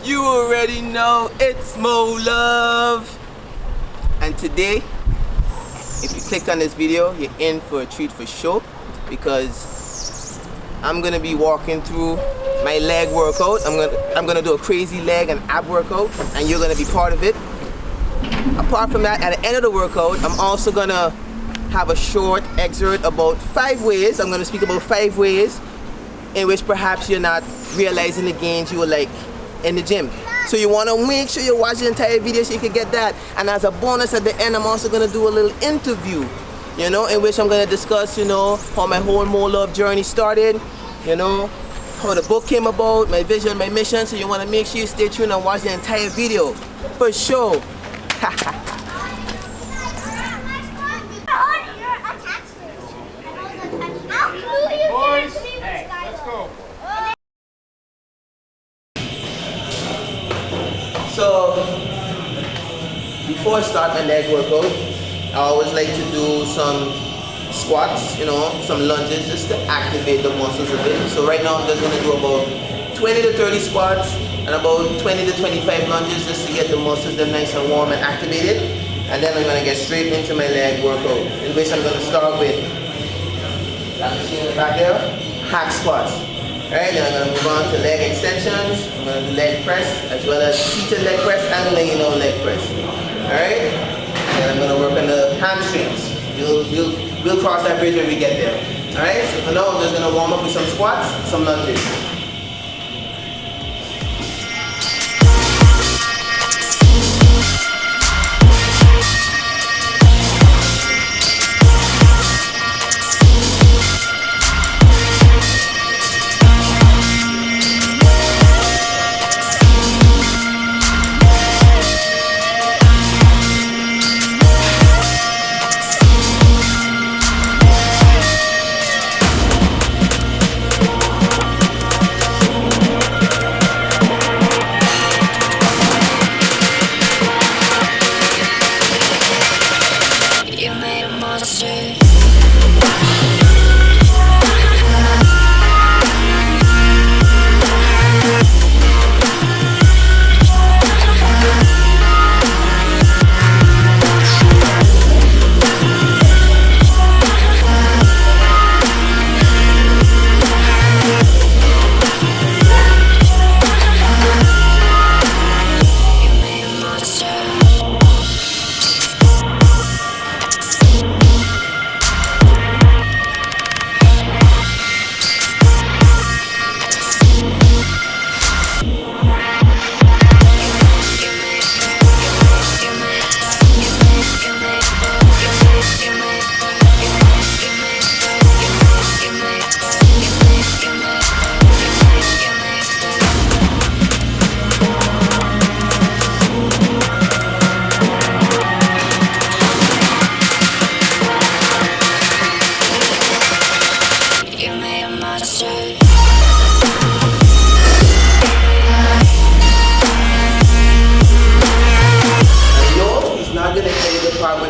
You already know it's Molove. And today, if you clicked on this video, you're in for a treat for sure, because I'm gonna be walking through my leg workout. I'm gonna do a crazy leg and ab workout, and you're gonna be part of it. Apart from that, at the end of the workout, I'm also gonna have a short excerpt about 5 ways. I'm gonna speak about 5 ways in which perhaps you're not realizing the gains you were like in the gym. So you want to make sure you watch the entire video so you can get that. And as a bonus at the end, I'm also going to do a little interview, you know, in which I'm going to discuss, you know, how my whole Molove journey started, you know, how the book came about, my vision, my mission. So you want to make sure you stay tuned and watch the entire video for sure. So, before I start my leg workout, I always like to do some squats, you know, some lunges just to activate the muscles a bit. So right now I'm just going to do about 20 to 30 squats and about 20 to 25 lunges just to get the muscles them nice and warm and activated. And then I'm going to get straight into my leg workout, in which I'm going to start with, that machine in the back there, hack squats. Alright, then I'm going to move on to leg extensions. I'm going to do leg press, as well as seated leg press and laying down leg press. Alright, and I'm going to work on the hamstrings. We'll cross that bridge when we get there. Alright, so for now I'm just going to warm up with some squats, some lunges.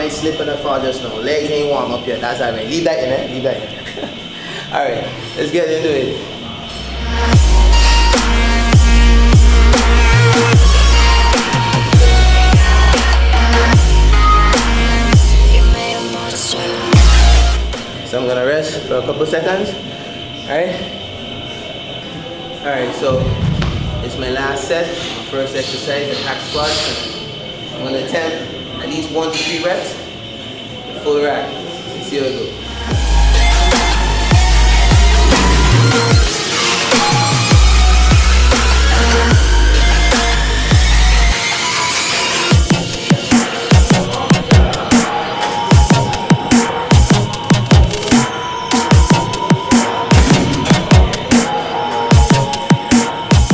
Slipping and fall just now. Legs ain't warm up yet. That's alright. Leave that in there. Leave that in. Alright, let's get into it. So I'm gonna rest for a couple seconds. Alright? Alright, so it's my last set, my first exercise, the hack squats. I'm gonna attempt at least 1 to 3 reps. Full rack. Let's see how it goes.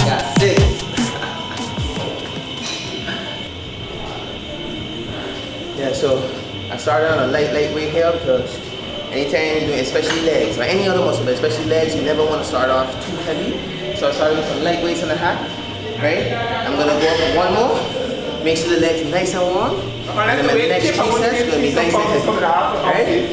Got 6. Yeah, so I started on a light weight here because anytime you're doing, especially legs, or any other muscle, but especially legs, you never want to start off too heavy. So I started with some light weights in the hack, right? I'm going to go up with 1 more, make sure the legs nice and warm, and then the next 3 sets are going to be nice and heavy, right?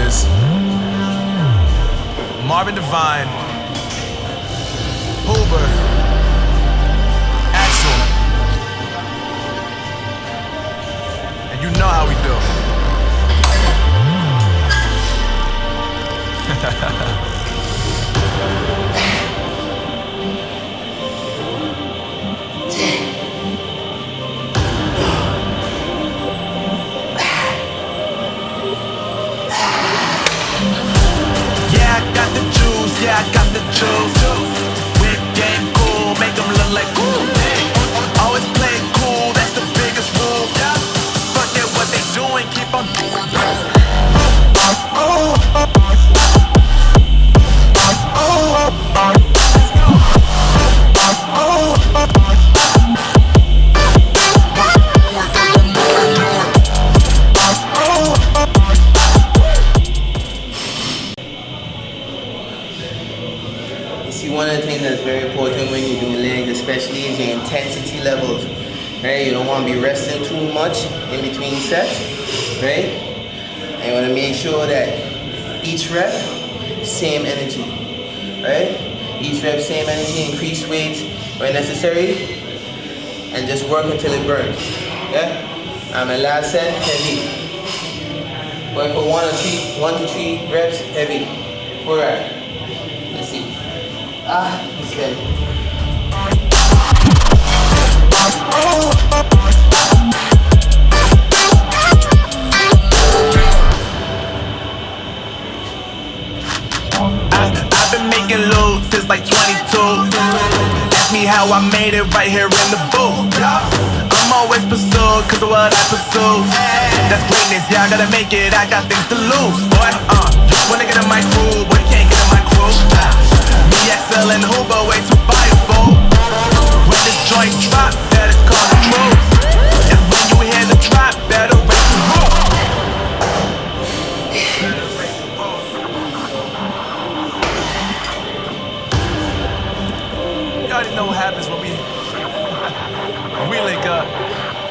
is Marvin Devine, Huber, Axel, and you know how we do. Yeah, I got the juice. Whip game cool, make them look like cool. Always play it cool, that's the biggest rule. Forget what they doing, keep on doing. See, one of the things that's very important when you're doing legs especially is your intensity levels, right? You don't want to be resting too much in between sets, right? And you want to make sure that each rep, same energy, right? Each rep, same energy, increase weight where necessary, and just work until it burns, yeah? And my last set, heavy. Going for 1 to 3 reps, heavy. 4 reps. Let's see. It's good. I've been making loot since like 22. Ask me how I made it right here in the booth. I'm always pursued cause of what I pursue. That's greatness, yeah, I gotta make it, I got things to lose. Boy, when I get in my crew, boy, you can't get in my crew. Me, XL and Huber, way too fireable. When this joint drop, better call the troops. And when you hear the drop, better raise the roof. You already know what happens when we link up.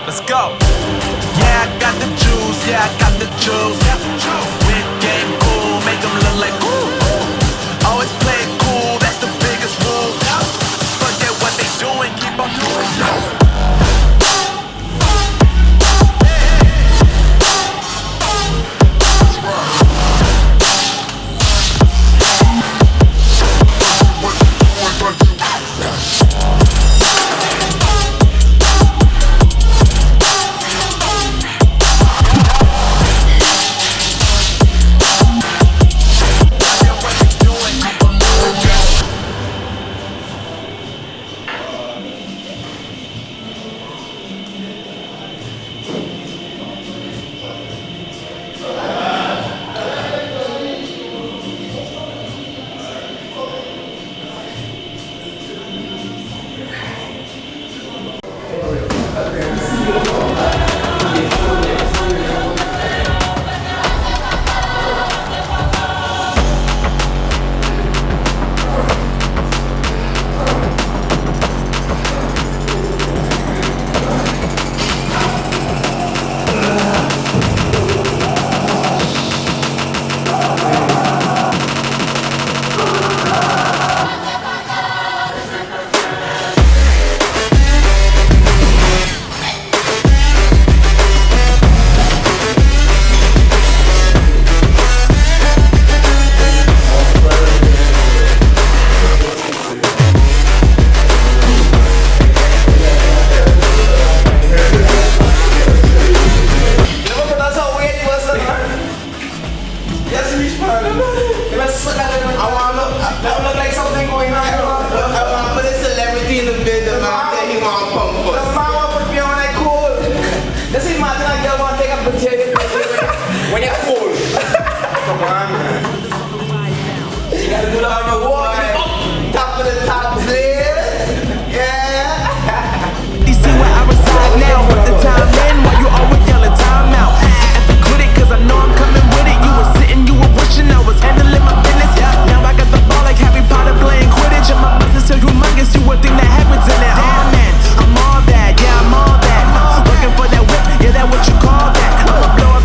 Let's go. Yeah, I got the juice, yeah, I got the juice. Whip game cool, make them look like cool. Always play it cool, that's the biggest rule. Forget what they doing, keep on doing. When you're cool. Come on, man. You gotta do that on the wall. Top of the top, please. Yeah. You see where I reside now, put the time in while you always yelling time out. If I quit it, cause I know I'm coming with it. You were sitting, you were wishing I was handling my business. Now I got the ball like Harry Potter playing Quidditch. And my business so humongous, you would think that happens in it. Oh man, I'm all that, yeah, I'm all that. Looking for that whip, yeah, that what you call that. I'ma blow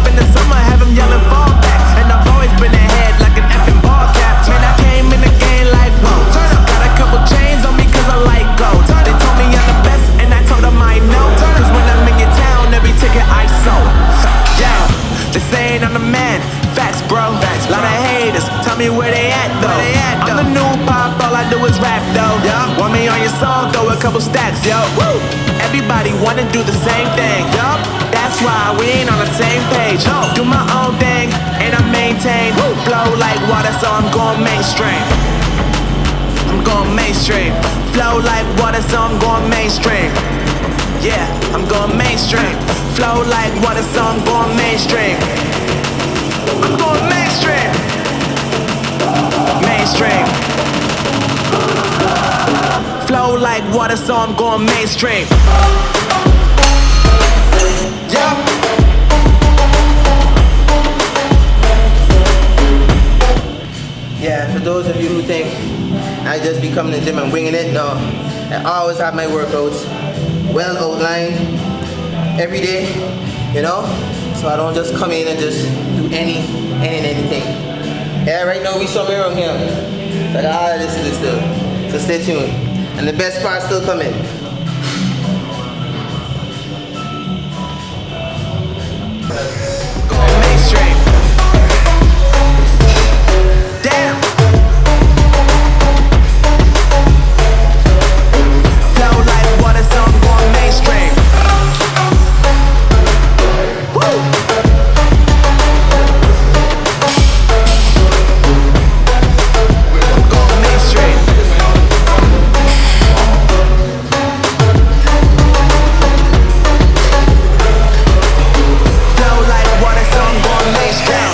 rap though. Want me on your song, throw a couple stacks, yo. Woo! Everybody wanna do the same thing, yo. That's why we ain't on the same page. Do my own thing, and I maintain. Flow like water, so I'm going mainstream. I'm going mainstream. Flow like water, so I'm going mainstream. Yeah, I'm going mainstream. Flow like water, so I'm going mainstream. I'm going mainstream. Mainstream. Flow like water, so I'm going mainstream. Yeah. Yeah, for those of you who think I just be coming to the gym and winging it, no. I always have my workouts well outlined every day, you know? So I don't just come in and just do anything. Yeah, right now we somewhere around here. So I got all this to do still. So stay tuned. And the best part still coming. Mainstream. Damn. Flow like water, so I'm going mainstream. Woo! I'm going mainstream. Flow like water, so I'm going mainstream.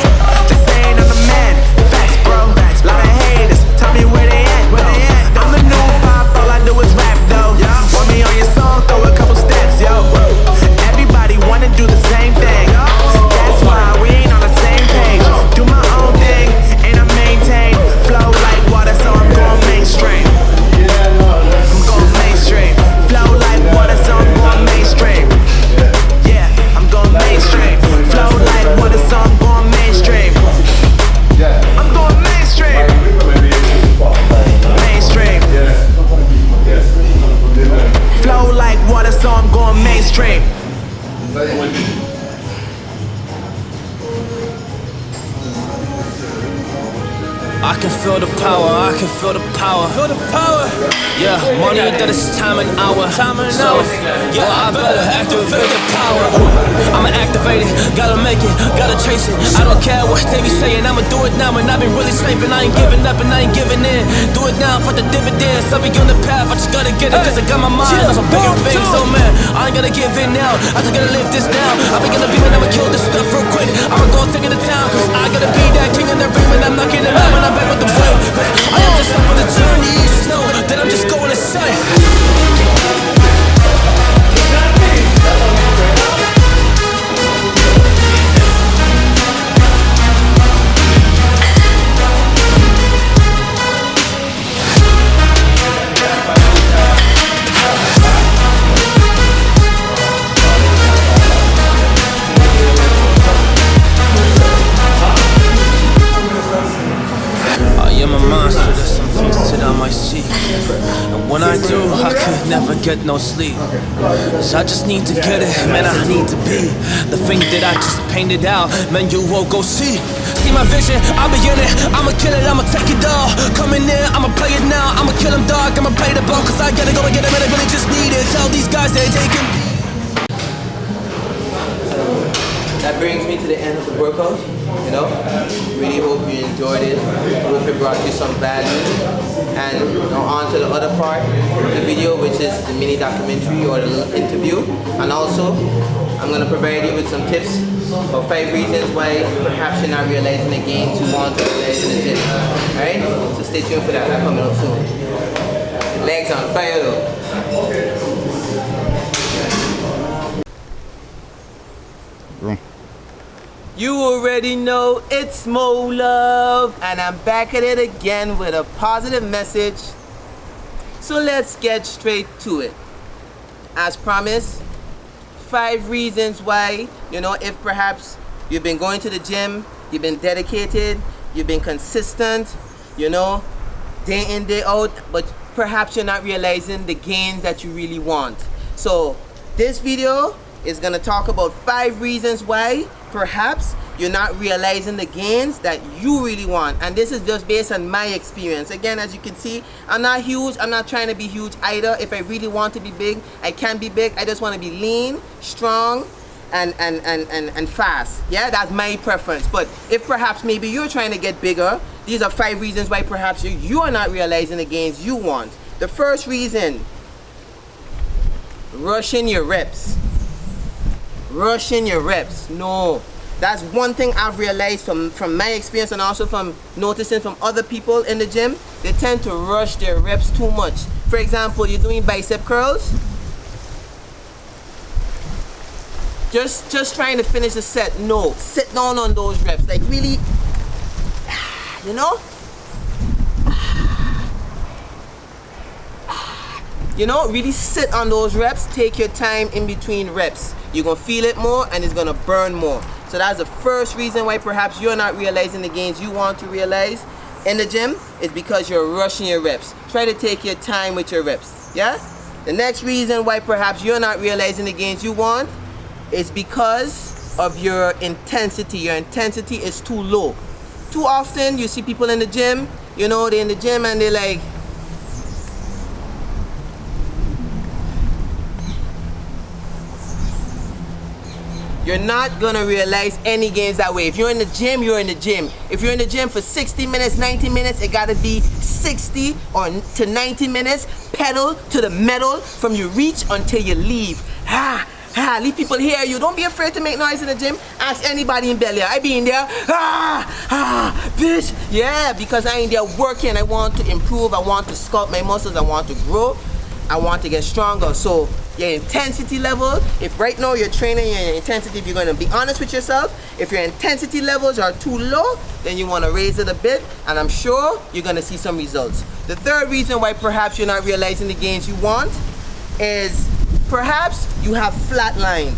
Just saying I'm the man. Facts, bro. Lot of haters. Tell me where they at, though. I'm the new pop, all I do is rap, though. Want me on your song, throw a couple steps, yo. Everybody wanna do the same thing. That's why we ain't on the same page. Do my own thing, and I maintain. Flow like water, so I'm going mainstream. I'm going mainstream. Flow like water, so I'm going mainstream. Yeah, I'm going mainstream. Flow like water, so I'm going mainstream. I'm going mainstream. Mainstream. Flow like water, so I'm going mainstream. I can feel the power, I can feel the power. Feel the power. Yeah, money that is time and hour. So, yeah, I better activate the power. I'ma activate it, gotta make it, gotta chase it. I don't care what they be saying, I'ma do it now. And I've been really slaving, I ain't giving up and I ain't giving in. Do it now for the dividends, I'll be on the path. I just gotta get it, cause I got my mind on some bigger things. So man, I ain't gonna give in now, I just gotta live this now. I've been gonna be when I'ma kill this stuff real quick. I'ma go take it to town, cause I gotta be that king in the ring. When I'm knocking them out, when I'm back with the play. Cause I am just up on the journey, you just know that I'm just going insane. I am a monster, there's some things that I might see. And when I do, I could never get no sleep. So I just need to get it, man, I need to be the thing that I just painted out, man, you won't go see. See my vision, I'll be in it, I'ma kill it, I'ma take it all. Coming in, I'ma play it now, I'ma kill him dog, I'ma play the ball. Cause I gotta go and get him and I really just need it. Tell these guys that they can be. That brings me to the end of the workout, you know. Really hope you enjoyed it. Hope it brought you some value. And now on to the other part of the video, which is the mini documentary or the little interview. And also, I'm going to provide you with some tips of 5 reasons why perhaps you're not realizing the gains you want to realize in the gym. Alright? So stay tuned for that. That's coming up soon. Legs on fire though. You already know it's Molove, and I'm back at it again with a positive message. So let's get straight to it. As promised, 5 reasons why, you know, if perhaps you've been going to the gym, you've been dedicated, you've been consistent, you know, day in, day out, but perhaps you're not realizing the gains that you really want. So this video is going to talk about 5 reasons why perhaps you're not realizing the gains that you really want. And this is just based on my experience. Again, as you can see, I'm not huge. I'm not trying to be huge either. If I really want to be big, I can be big. I just want to be lean, strong, and fast. Yeah, that's my preference. But if perhaps maybe you're trying to get bigger, these are 5 reasons why perhaps you are not realizing the gains you want. The first reason, rushing your reps. Rushing your reps. No. That's one thing I've realized from my experience, and also from noticing from other people in the gym. They tend to rush their reps too much. For example, you're doing bicep curls. Just trying to finish the set. No, sit down on those reps. Like really, you know? You know, really sit on those reps. Take your time in between reps. You're gonna feel it more and it's gonna burn more. So that's the first reason why perhaps you're not realizing the gains you want to realize in the gym, is because you're rushing your reps. Try to take your time with your reps, yeah? The next reason why perhaps you're not realizing the gains you want is because of your intensity. Your intensity is too low. Too often you see people in the gym, you know, they're in the gym and they're like, you're not gonna realize any gains that way. If you're in the gym, you're in the gym. If you're in the gym for 60 minutes, 90 minutes, it gotta be 60 or to 90 minutes, pedal to the metal from you reach until you leave. Leave people hear you. Don't be afraid to make noise in the gym. Ask anybody in Bel Air. I be in there, bitch. Yeah, because I in there working. I want to improve. I want to sculpt my muscles. I want to grow. I want to get stronger. So your intensity level, if right now you're training your intensity, if you're going to be honest with yourself, if your intensity levels are too low, then you want to raise it a bit, and I'm sure you're going to see some results. The third reason why perhaps you're not realizing the gains you want is perhaps you have flatlined.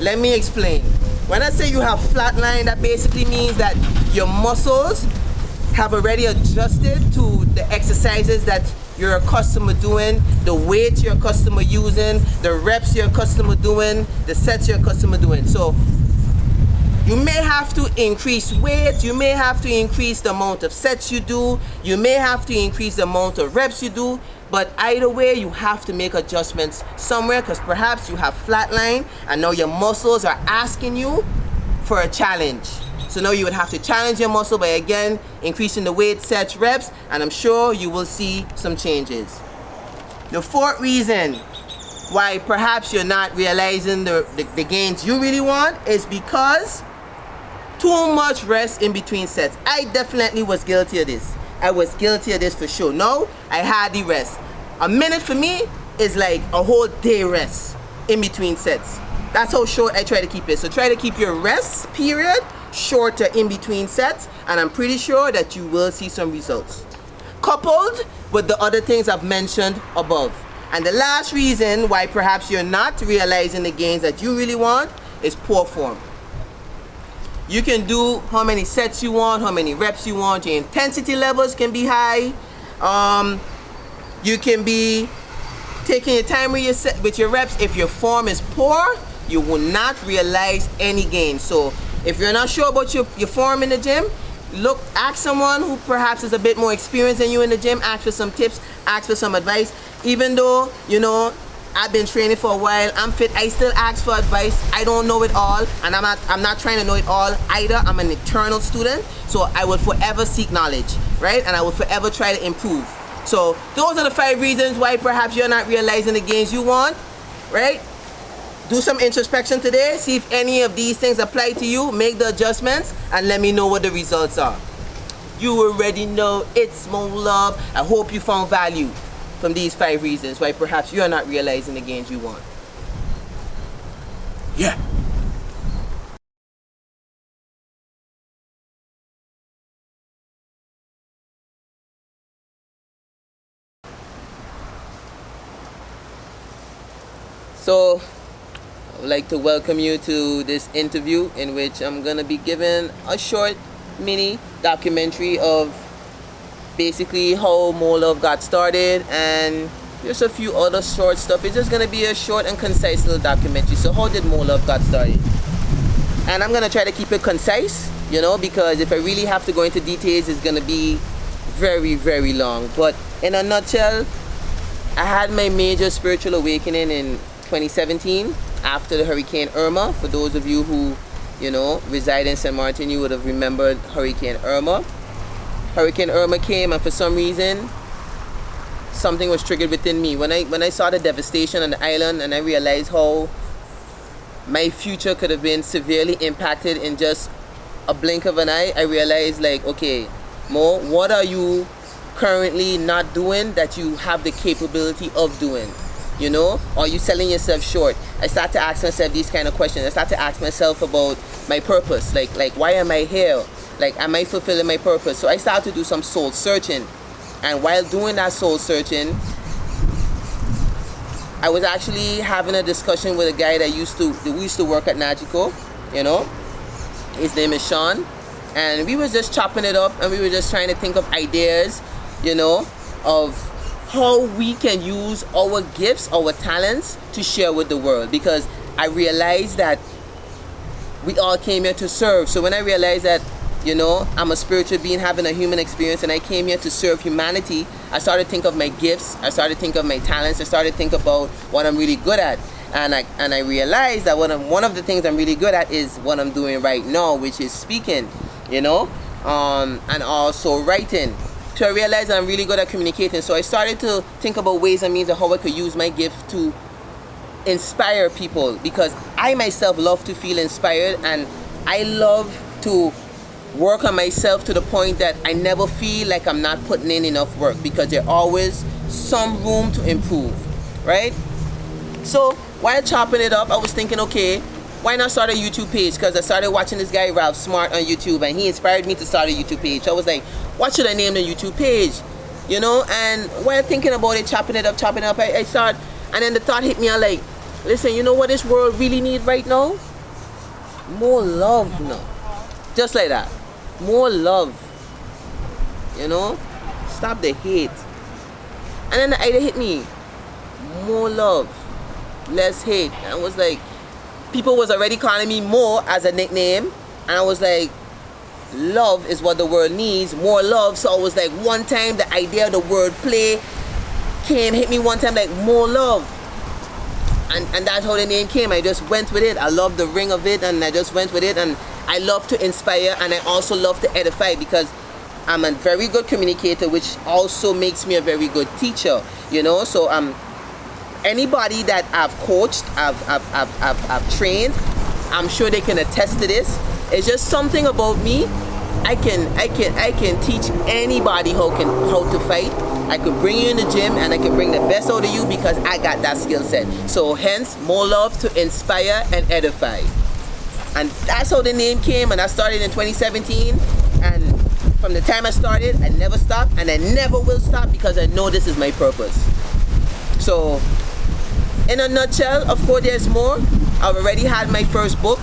Let me explain. When I say you have flatlined, that basically means that your muscles have already adjusted to the exercises that you're accustomed to doing, the weight you're accustomed to using, the reps you're accustomed to doing, the sets you're accustomed to doing. So you may have to increase weight, you may have to increase the amount of sets you do, you may have to increase the amount of reps you do, but either way you have to make adjustments somewhere, because perhaps you have flatline and now your muscles are asking you for a challenge. So now you would have to challenge your muscle by again increasing the weight, sets, reps, and I'm sure you will see some changes. The fourth reason why perhaps you're not realizing the gains you really want is because too much rest in between sets. I definitely was guilty of this. I was guilty of this for sure. No, I hardly rest. A minute for me is like a whole day rest in between sets. That's how short I try to keep it. So try to keep your rest period shorter in between sets, and I'm pretty sure that you will see some results, coupled with the other things I've mentioned above. And the last reason why perhaps you're not realizing the gains that you really want is poor form. You can do how many sets you want, how many reps you want, your intensity levels can be high, you can be taking your time with your reps. If your form is poor, you will not realize any gains. So if you're not sure about your form in the gym, ask someone who perhaps is a bit more experienced than you in the gym. Ask for some tips, ask for some advice. Even though, you know, I've been training for a while, I'm fit, I still ask for advice. I don't know it all, and I'm not trying to know it all either. I'm an eternal student, so I will forever seek knowledge, right? And I will forever try to improve. So those are the 5 reasons why perhaps you're not realizing the gains you want, right? Do some introspection today, see if any of these things apply to you, make the adjustments, and let me know what the results are. You already know it's Molove. I hope you found value from these 5 reasons why perhaps you're not realizing the gains you want. Yeah. So, I would like to welcome you to this interview in which I'm going to be giving a short mini documentary of basically how Molove got started and Just a few other short stuff. It's just gonna be a short and concise little documentary. So how did Molove got started? And I'm gonna try to keep it concise, you know, because if I really have to go into details, it's gonna be very, very long. But in a nutshell, I had my major spiritual awakening in 2017 after the Hurricane Irma. For those of you who, you know, reside in St. Maarten, you would have remembered Hurricane Irma. Hurricane Irma came, and for some reason, something was triggered within me. When I saw the devastation on the island, and I realized how my future could have been severely impacted in just a blink of an eye, I realized, like, okay, Mo, what are you currently not doing that you have the capability of doing? You know, are you selling yourself short? I started to ask myself these kind of questions. I started to ask myself about my purpose, like why am I here? Like, am I fulfilling my purpose? So I started to do some soul searching, and while doing that soul searching, I was actually having a discussion with a guy that we used to work at Nagico, you know. His name is Sean, and we were just chopping it up, and we were just trying to think of ideas, you know, of how we can use our gifts, our talents to share with the world. Because I realized that we all came here to serve. So when I realized that, you know, I'm a spiritual being having a human experience, and I came here to serve humanity, I started to think of my gifts, I started to think of my talents, I started to think about what I'm really good at. And I realized that one of the things I'm really good at is what I'm doing right now, which is speaking, you know, and also writing. So I realized that I'm really good at communicating. So I started to think about ways and means of how I could use my gift to inspire people, because I myself love to feel inspired, and I love to work on myself to the point that I never feel like I'm not putting in enough work, because there's always some room to improve, right? So while chopping it up, I was thinking, okay, why not start a YouTube page? Because I started watching this guy Ralph Smart on YouTube, and he inspired me to start a YouTube page. So I was like, what should I name the YouTube page? You know, and while thinking about it, chopping it up, I started, and then the thought hit me, I'm like, listen, you know what this world really needs right now? More love now. Just like that. More love. You know? Stop the hate. And then the idea hit me. More love. Less hate. And I was like, people was already calling me Mo as a nickname. And I was like, love is what the world needs. More love. So I was like, one time the idea of the word play hit me one time, like, more love. And that's how the name came. I just went with it. I love the ring of it, and I just went with it. And I love to inspire, and I also love to edify, because I'm a very good communicator, which also makes me a very good teacher, you know. So anybody that I've coached, I've trained, I'm sure they can attest to this. It's just something about me. I can teach anybody how to fight. I could bring you in the gym, and I can bring the best out of you, because I got that skill set. So hence, more love to inspire and edify. And that's how the name came, and I started in 2017. And from the time I started, I never stopped, and I never will stop, because I know this is my purpose. So in a nutshell, of course there's more. I've already had my first book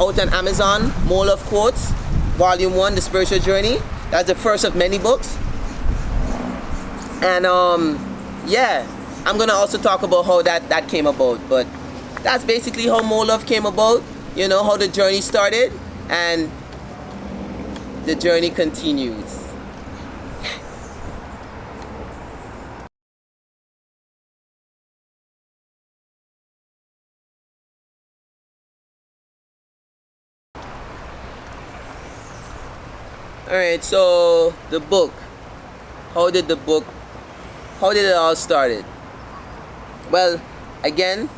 out on Amazon, Molove Quotes, Volume 1, The Spiritual Journey. That's the first of many books. And yeah, I'm gonna also talk about how that came about. But that's basically how Molove came about, you know, how the journey started, and the journey continues. Alright, so the book. How did it all started? Well, again,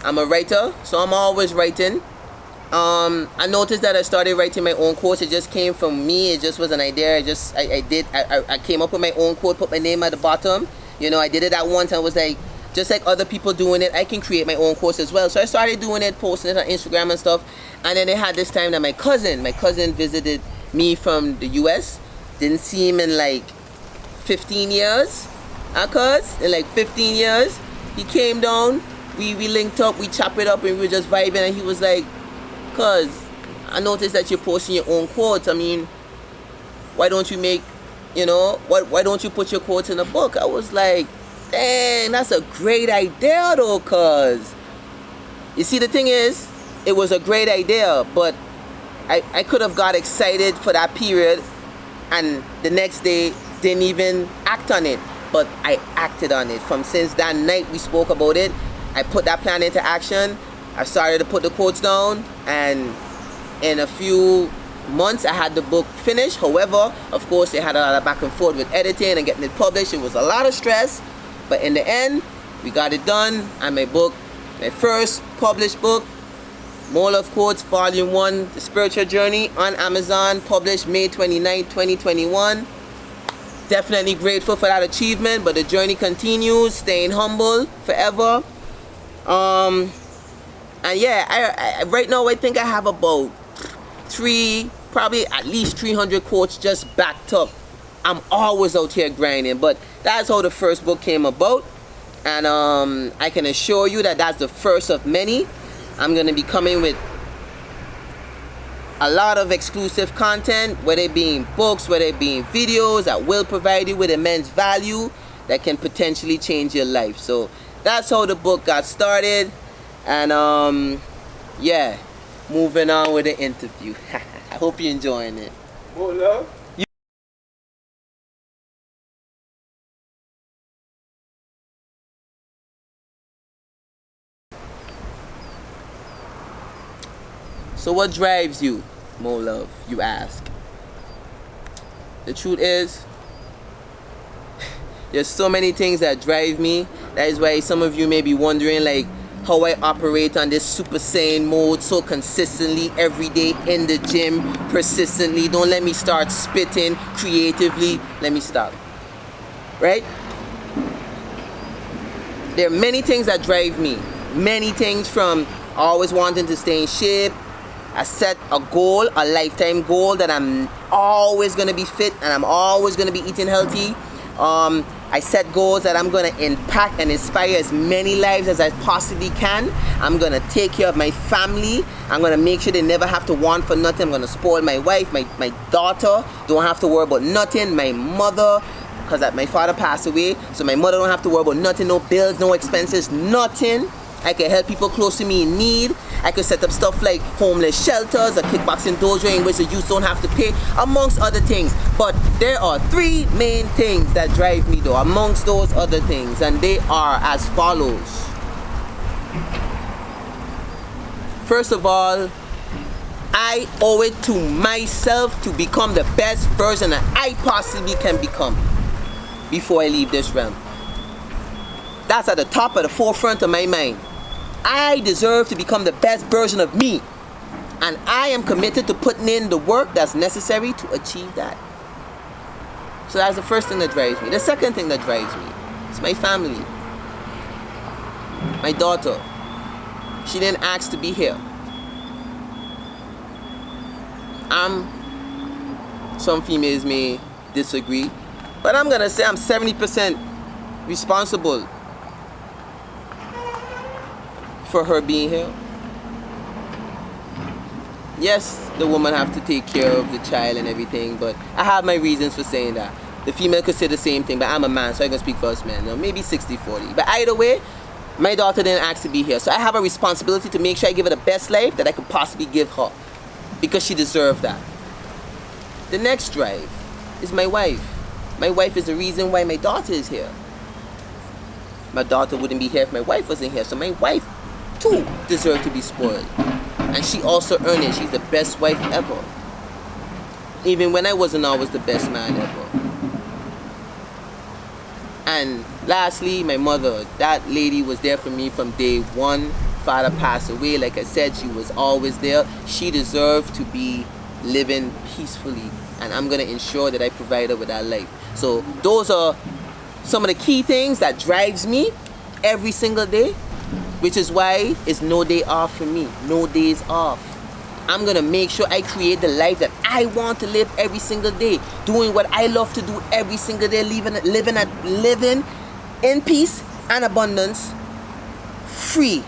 I'm a writer, so I'm always writing. I noticed that I started writing my own quotes. It just came from me. It just was an idea. I came up with my own quote, put my name at the bottom. You know, I did it at once, and I was like, just like other people doing it, I can create my own quotes as well. So I started doing it, posting it on Instagram and stuff. And then they had this time that my cousin visited me from the US. Didn't see him in like 15 years. In like 15 years. He came down, we linked up, we chopped it up, and we were just vibing, and he was like, cuz, I noticed that you're posting your own quotes. I mean, why don't you make, you know, why don't you put your quotes in a book? I was like, Dang, that's a great idea though, cuz. You see, the thing is, it was a great idea, but I could have got excited for that period and the next day didn't even act on it. But I acted on it. Since that night we spoke about it, I put that plan into action. I started to put the quotes down, and in a few months I had the book finished. However, of course, it had a lot of back and forth with editing and getting it published. It was a lot of stress, but in the end, we got it done. And my book, my first published book, Molove Quotes Volume 1, The Spiritual Journey, on Amazon, published May 29, 2021. Definitely grateful for that achievement, but the journey continues, staying humble forever. And yeah, I right now I think I have about probably at least 300 quotes just backed up. I'm always out here grinding, but that's how the first book came about. And I can assure you that that's the first of many. I'm gonna be coming with a lot of exclusive content, whether it being books, whether it being videos, that will provide you with immense value that can potentially change your life. So that's how the book got started. And yeah, moving on with the interview. I hope you're enjoying it. More love. So what drives you, Molove, you ask? The truth is, there's so many things that drive me. That is why some of you may be wondering like how I operate on this Super Saiyan mode so consistently every day in the gym, persistently. Don't let me start spitting creatively. Let me stop. Right? There are many things that drive me. Many things, from always wanting to stay in shape. I set a goal, a lifetime goal, that I'm always going to be fit and I'm always going to be eating healthy. I set goals that I'm going to impact and inspire as many lives as I possibly can. I'm going to take care of my family. I'm going to make sure they never have to want for nothing. I'm going to spoil my wife, my daughter. Don't have to worry about nothing. My mother, because my father passed away, so my mother don't have to worry about nothing. No bills, no expenses, nothing. I can help people close to me in need. I could set up stuff like homeless shelters, a kickboxing dojo in which the youth don't have to pay, amongst other things. But there are three main things that drive me though, amongst those other things, and they are as follows. First of all, I owe it to myself to become the best version that I possibly can become before I leave this realm. That's at the top of the forefront of my mind. I deserve to become the best version of me, and I am committed to putting in the work that's necessary to achieve that. So that's the first thing that drives me. The second thing that drives me is my family. My daughter, she didn't ask to be here. Some females may disagree, but I'm gonna say I'm 70% responsible for her being here. Yes, the woman have to take care of the child and everything, but I have my reasons for saying that. The female could say the same thing, but I'm a man, so I can speak for us men. Maybe 60-40. But either way, my daughter didn't ask to be here, so I have a responsibility to make sure I give her the best life that I could possibly give her, because she deserved that. The next drive is my wife. My wife is the reason why my daughter is here. My daughter wouldn't be here if my wife wasn't here, so my wife too deserves to be spoiled. And she also earned it. She's the best wife ever. Even when I wasn't always the best man ever. And lastly, my mother. That lady was there for me from day one. Father passed away. Like I said, she was always there. She deserved to be living peacefully. And I'm going to ensure that I provide her with that life. So those are some of the key things that drives me every single day. Which is why it's no day off for me. No days off. I'm going to make sure I create the life that I want to live every single day. Doing what I love to do every single day. Living in peace and abundance. Free.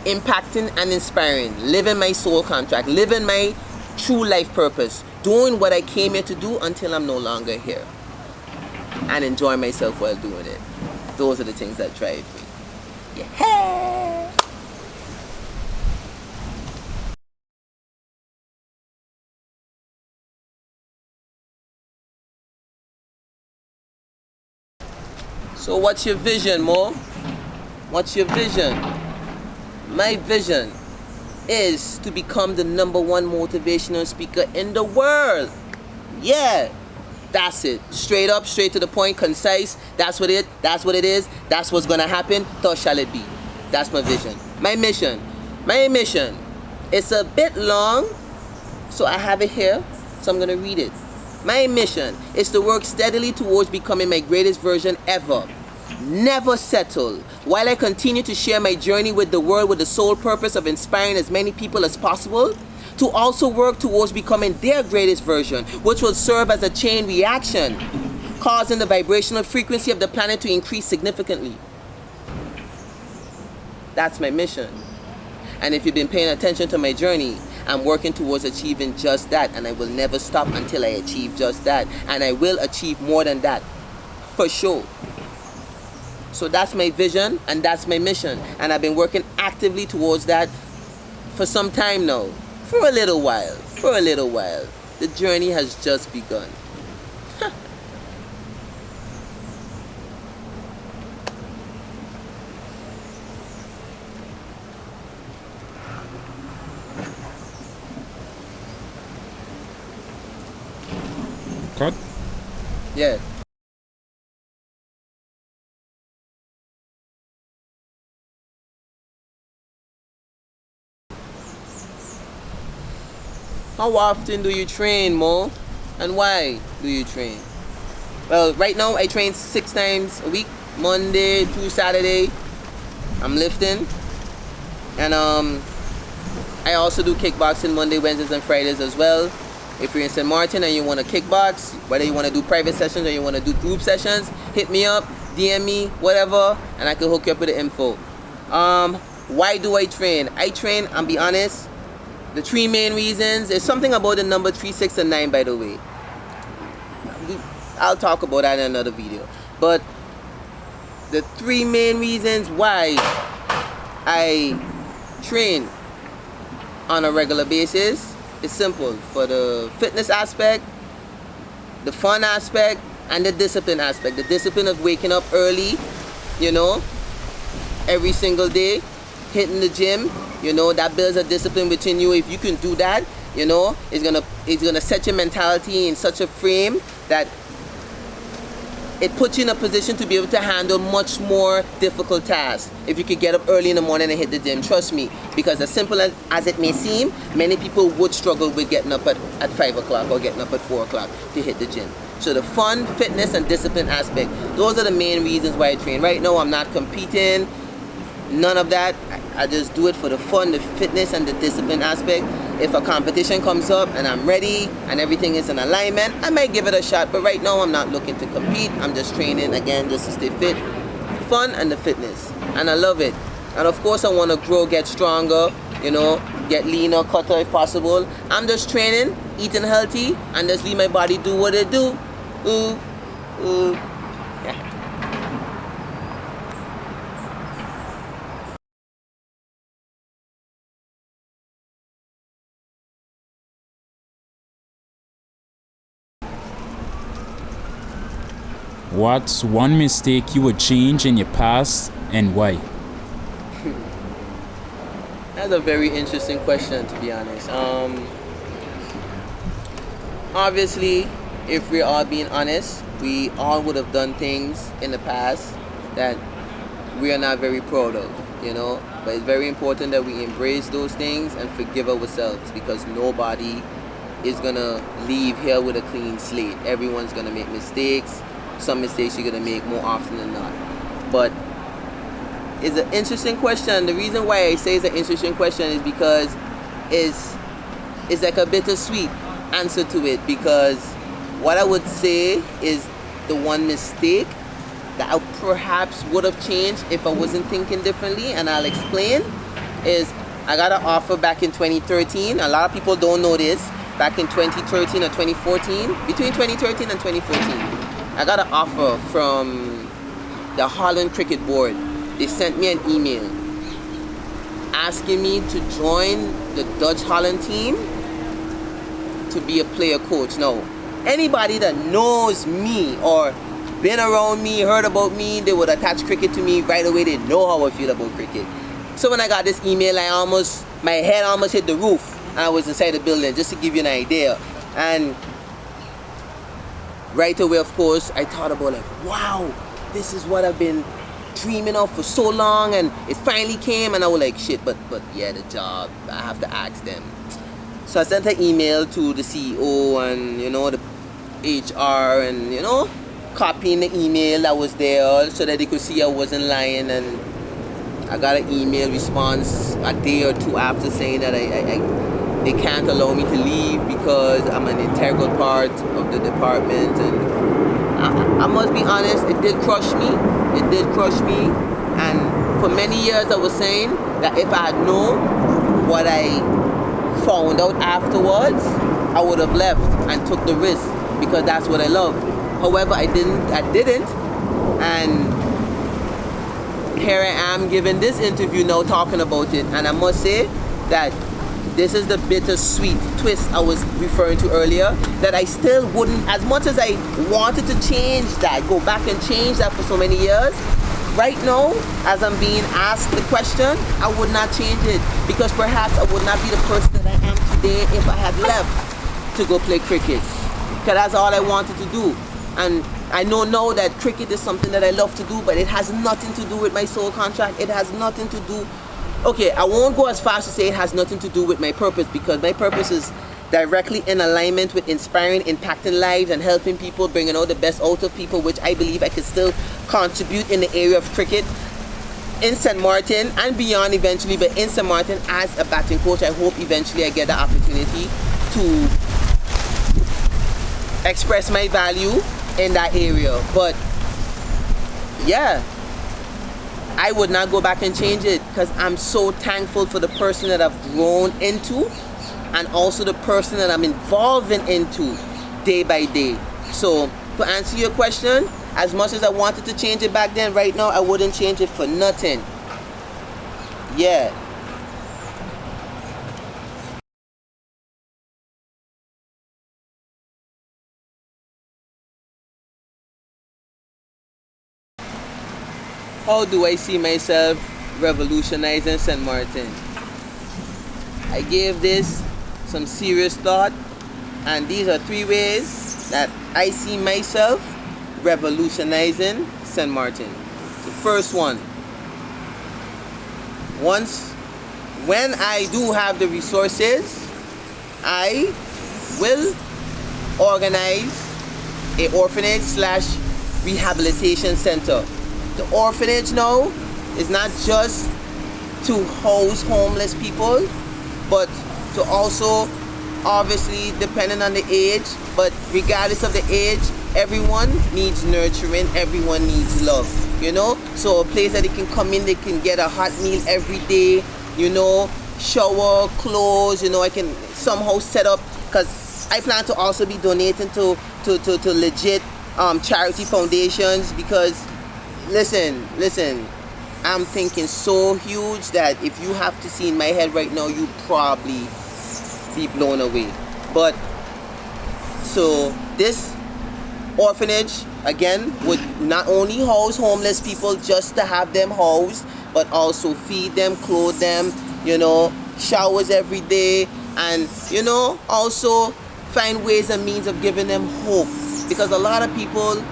Impacting and inspiring. Living my soul contract. Living my true life purpose. Doing what I came here to do until I'm no longer here. And enjoying myself while doing it. Those are the things that drive me. Yeah. So what's your vision, Mo? What's your vision? My vision is to become the #1 motivational speaker in the world. Yeah, that's it. Straight up, straight to the point, concise. That's what it is. That's what's gonna happen. Thus shall it be. That's my vision. My mission. It's a bit long, so I have it here. So I'm gonna read it. My mission is to work steadily towards becoming my greatest version ever. Never settle. While I continue to share my journey with the world with the sole purpose of inspiring as many people as possible, to also work towards becoming their greatest version, which will serve as a chain reaction, causing the vibrational frequency of the planet to increase significantly. That's my mission. And if you've been paying attention to my journey, I'm working towards achieving just that, and I will never stop until I achieve just that, and I will achieve more than that, for sure. So that's my vision and that's my mission, and I've been working actively towards that for some time now. For a little while. The journey has just begun. Cut? Yeah. How often do you train, Mo? And why do you train? Well, right now I train 6 times a week, Monday through Saturday. I'm lifting. And I also do kickboxing Monday, Wednesdays, and Fridays as well. If you're in St. Maarten and you want to kickbox, whether you want to do private sessions or you want to do group sessions, hit me up, DM me, whatever, and I can hook you up with the info. Why do I train? I train, I'll be honest, the 3 main reasons. There's something about the number 3, 6, and 9, by the way. I'll talk about that in another video. But the 3 main reasons why I train on a regular basis is simple. For the fitness aspect, the fun aspect, and the discipline aspect. The discipline of waking up early, you know, every single day, hitting the gym, you know, that builds a discipline within you. If you can do that, you know, it's gonna set your mentality in such a frame that it puts you in a position to be able to handle much more difficult tasks. If you could get up early in the morning and hit the gym, trust me, because as simple as it may seem, many people would struggle with getting up at 5 o'clock or getting up at 4 o'clock to hit the gym. So the fun, fitness, and discipline aspect, those are the main reasons why I train. Right now, I'm not competing, none of that. I just do it for the fun, the fitness, and the discipline aspect. If a competition comes up and I'm ready and everything is in alignment, I might give it a shot. But right now, I'm not looking to compete. I'm just training, again, just to stay fit. Fun and the fitness. And I love it. And of course, I want to grow, get stronger, you know, get leaner, cutter if possible. I'm just training, eating healthy, and just leave my body do what it do. Yeah. What's one mistake you would change in your past and why? That's a very interesting question, to be honest. Obviously, if we're all being honest, we all would have done things in the past that we are not very proud of, you know. But it's very important that we embrace those things and forgive ourselves, because nobody is gonna leave here with a clean slate. Everyone's gonna make mistakes. Some mistakes you're gonna make more often than not. But it's an interesting question. The reason why I say it's an interesting question is because it's like a bittersweet answer to it, because what I would say is the one mistake that I perhaps would have changed if I wasn't thinking differently, and I'll explain, is I got an offer back in 2013. A lot of people don't know this. Back in 2013 or 2014, between 2013 and 2014, I got an offer from the Holland Cricket Board, they sent me an email asking me to join the Dutch Holland team to be a player coach. Now, anybody that knows me or been around me, heard about me, they would attach cricket to me right away. They know how I feel about cricket. So when I got this email, my head almost hit the roof, and I was inside the building, just to give you an idea. And right away, of course, I thought about like, wow, this is what I've been dreaming of for so long, and it finally came. And I was like, shit, but yeah, the job, I have to ask them. So I sent an email to the CEO and, you know, the HR, and, you know, copying the email that was there so that they could see I wasn't lying. And I got an email response a day or two after saying that they can't allow me to leave because I'm an integral part of the department. And I must be honest, it did crush me. It did crush me. And for many years I was saying that if I had known what I found out afterwards, I would have left and took the risk because that's what I love. However, I didn't. And here I am giving this interview now talking about it. And I must say that this is the bittersweet twist I was referring to earlier, that I still wouldn't, as much as I wanted to change that, go back and change that for so many years, right now, as I'm being asked the question, I would not change it, because perhaps I would not be the person that I am today if I had left to go play cricket, because that's all I wanted to do. And I know now that cricket is something that I love to do, but it has nothing to do with my soul contract. It has nothing to do, okay, I won't go as far as to say it has nothing to do with my purpose, because my purpose is directly in alignment with inspiring, impacting lives, and helping people, bringing out the best out of people, which I believe I can still contribute in the area of cricket in St. Maarten and beyond eventually. But in St. Maarten, as a batting coach, I hope eventually I get the opportunity to express my value in that area. But yeah, I would not go back and change it, because I'm so thankful for the person that I've grown into, and also the person that I'm evolving into day by day. So to answer your question, as much as I wanted to change it back then, right now I wouldn't change it for nothing. Yeah. How do I see myself revolutionizing St. Maarten? I gave this some serious thought, and these are 3 ways that I see myself revolutionizing St. Maarten. The first one, when I do have the resources, I will organize a orphanage / rehabilitation center. The orphanage now is not just to house homeless people, but to also, obviously depending on the age, but regardless of the age, everyone needs nurturing, everyone needs love, you know? So a place that they can come in, they can get a hot meal every day, you know, shower, clothes, you know, I can somehow set up, because I plan to also be donating to legit charity foundations, because listen, I'm thinking so huge that if you have to see in my head right now, you probably be blown away. But so this orphanage again would not only house homeless people just to have them housed, but also feed them, clothe them, you know, showers every day, and you know, also find ways and means of giving them hope, because a lot of people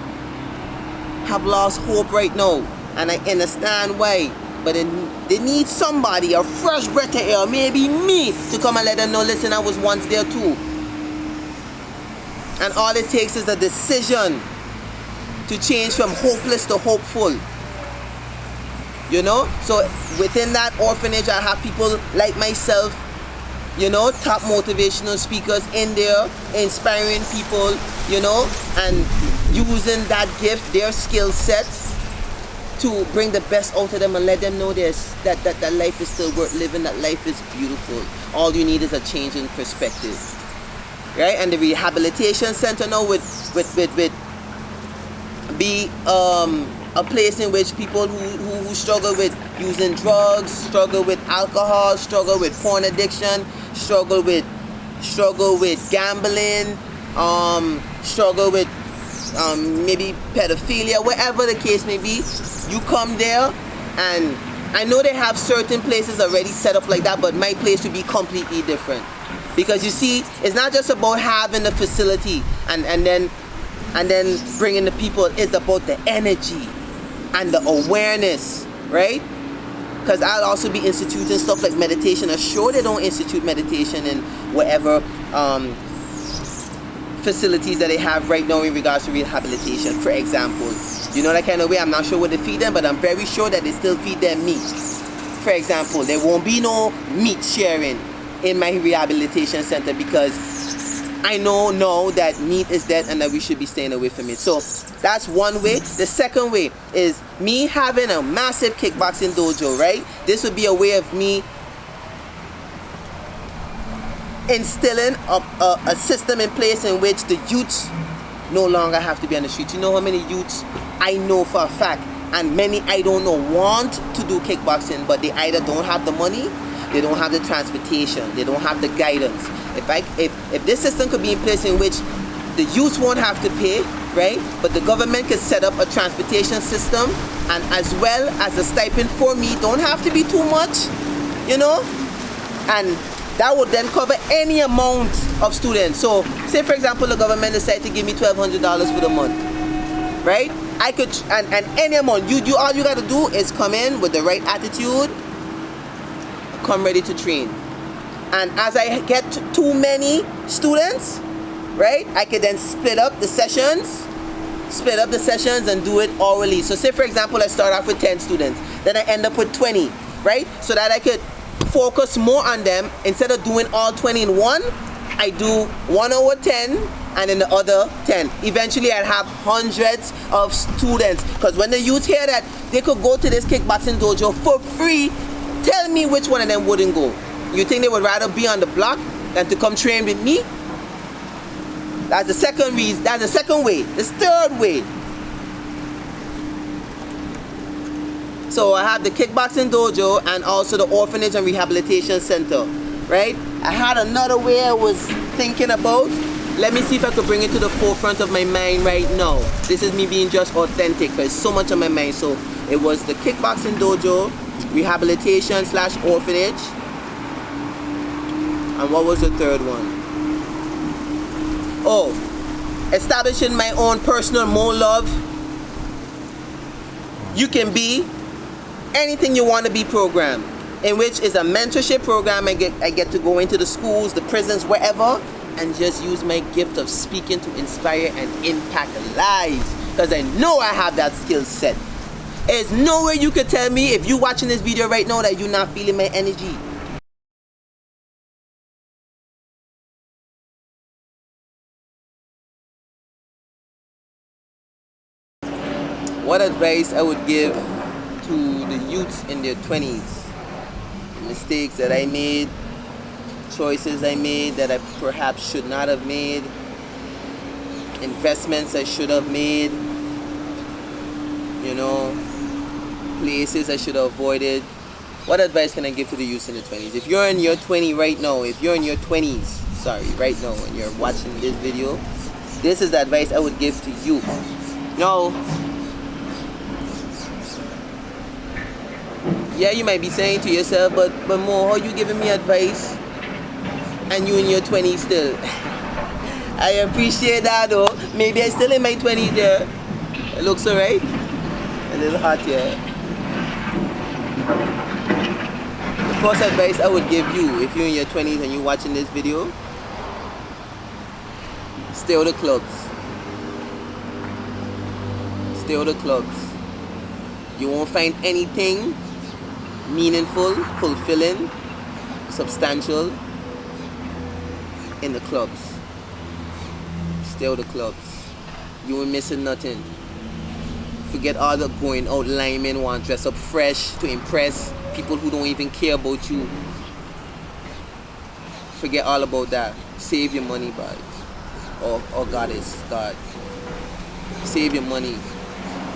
have lost hope right now, and I understand why, but they need somebody, a fresh breath of air, maybe me, to come and let them know, listen, I was once there too. And all it takes is a decision to change from hopeless to hopeful, you know. So within that orphanage, I have people like myself, you know, top motivational speakers in there, inspiring people, you know, and using that gift, their skill set, to bring the best out of them and let them know that life is still worth living, that life is beautiful. All you need is a change in perspective, right? And the rehabilitation center now would be a place in which people who struggle with using drugs, struggle with alcohol, struggle with porn addiction, struggle with gambling, struggle with maybe pedophilia, whatever the case may be. You come there, and I know they have certain places already set up like that, but my place would be completely different. Because you see, it's not just about having the facility and then bringing the people. It's about the energy and the awareness, right? Because I'll also be instituting stuff like meditation. I'm sure they don't institute meditation in whatever facilities that they have right now in regards to rehabilitation, for example. You know, that kind of way. I'm not sure what they feed them, but I'm very sure that they still feed them meat. For example, there won't be no meat sharing in my rehabilitation center, because I know now that meat is dead and that we should be staying away from it. So that's one way. The second way is me having a massive kickboxing dojo, right? This would be a way of me instilling a system in place in which the youths no longer have to be on the streets. You know how many youths I know for a fact, and many I don't know want to do kickboxing, but they either don't have the money, they don't have the transportation, they don't have the guidance. If this system could be in place in which the youth won't have to pay, right? But the government could set up a transportation system, and as well as a stipend for me, don't have to be too much, you know? And that would then cover any amount of students. So say for example the government decided to give me $1,200 for the month, right? I could, and any amount, all you gotta do is come in with the right attitude, come ready to train. And as I get too many students, right, I could then split up the sessions and do it orally. So say for example I start off with 10 students, then I end up with 20, right? So that I could focus more on them. Instead of doing all 20 in one, I do 1 over 10 and then the other 10. Eventually I'll have hundreds of students, because when the youth hear that they could go to this kickboxing dojo for free, tell me which one of them wouldn't go. You think they would rather be on the block than to come train with me? That's the second reason. That's the second way. The third way. So I have the kickboxing dojo and also the orphanage and rehabilitation center, right? I had another way I was thinking about. Let me see if I could bring it to the forefront of my mind right now. This is me being just authentic, because so much on my mind. So it was the kickboxing dojo, rehabilitation / orphanage. And what was the third one? Oh, establishing my own personal Molove. You can be anything you want to be program, in which is a mentorship program. I get to go into the schools, the prisons, wherever, and just use my gift of speaking to inspire and impact lives, because I know I have that skill set. There's no way you could tell me, if you're watching this video right now, that you're not feeling my energy. What advice I would give to the youths in their 20s? Mistakes that I made, choices I made that I perhaps should not have made, investments I should have made, you know, places I should have avoided. What advice can I give to the youths in the 20s? If you're in your 20s right now, right now, and you're watching this video, this is the advice I would give to you. Now, yeah, you might be saying to yourself, but Mo, how you giving me advice and you in your 20s still? I appreciate that though. Maybe I'm still in my 20s there. It looks alright. A little hot here. The first advice I would give you, if you're in your 20s and you're watching this video, stay out of clubs. Stay out of clubs. You won't find anything meaningful, fulfilling, substantial in the clubs. Stay out of clubs. You ain't missing nothing. Forget all the going out linemen want to dress up fresh to impress people who don't even care about you. Forget all about that. Save your money, bud. Or God. Save your money.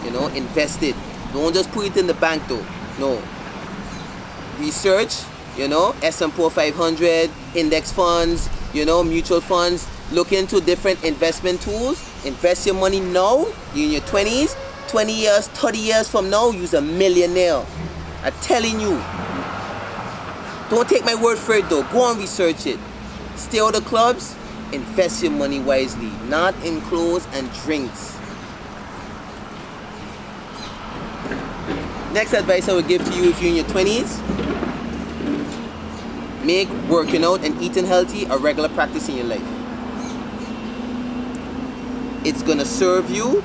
You know, invest it. Don't just put it in the bank though. No. Research, you know, S&P 500, index funds, you know, mutual funds. Look into different investment tools. Invest your money now. You're in your 20s. 20 years, 30 years from now, you're a millionaire. I'm telling you. Don't take my word for it though. Go and research it. Stay out of clubs. Invest your money wisely. Not in clothes and drinks. Next advice I would give to you if you're in your 20s. Make working out and eating healthy a regular practice in your life. It's gonna serve you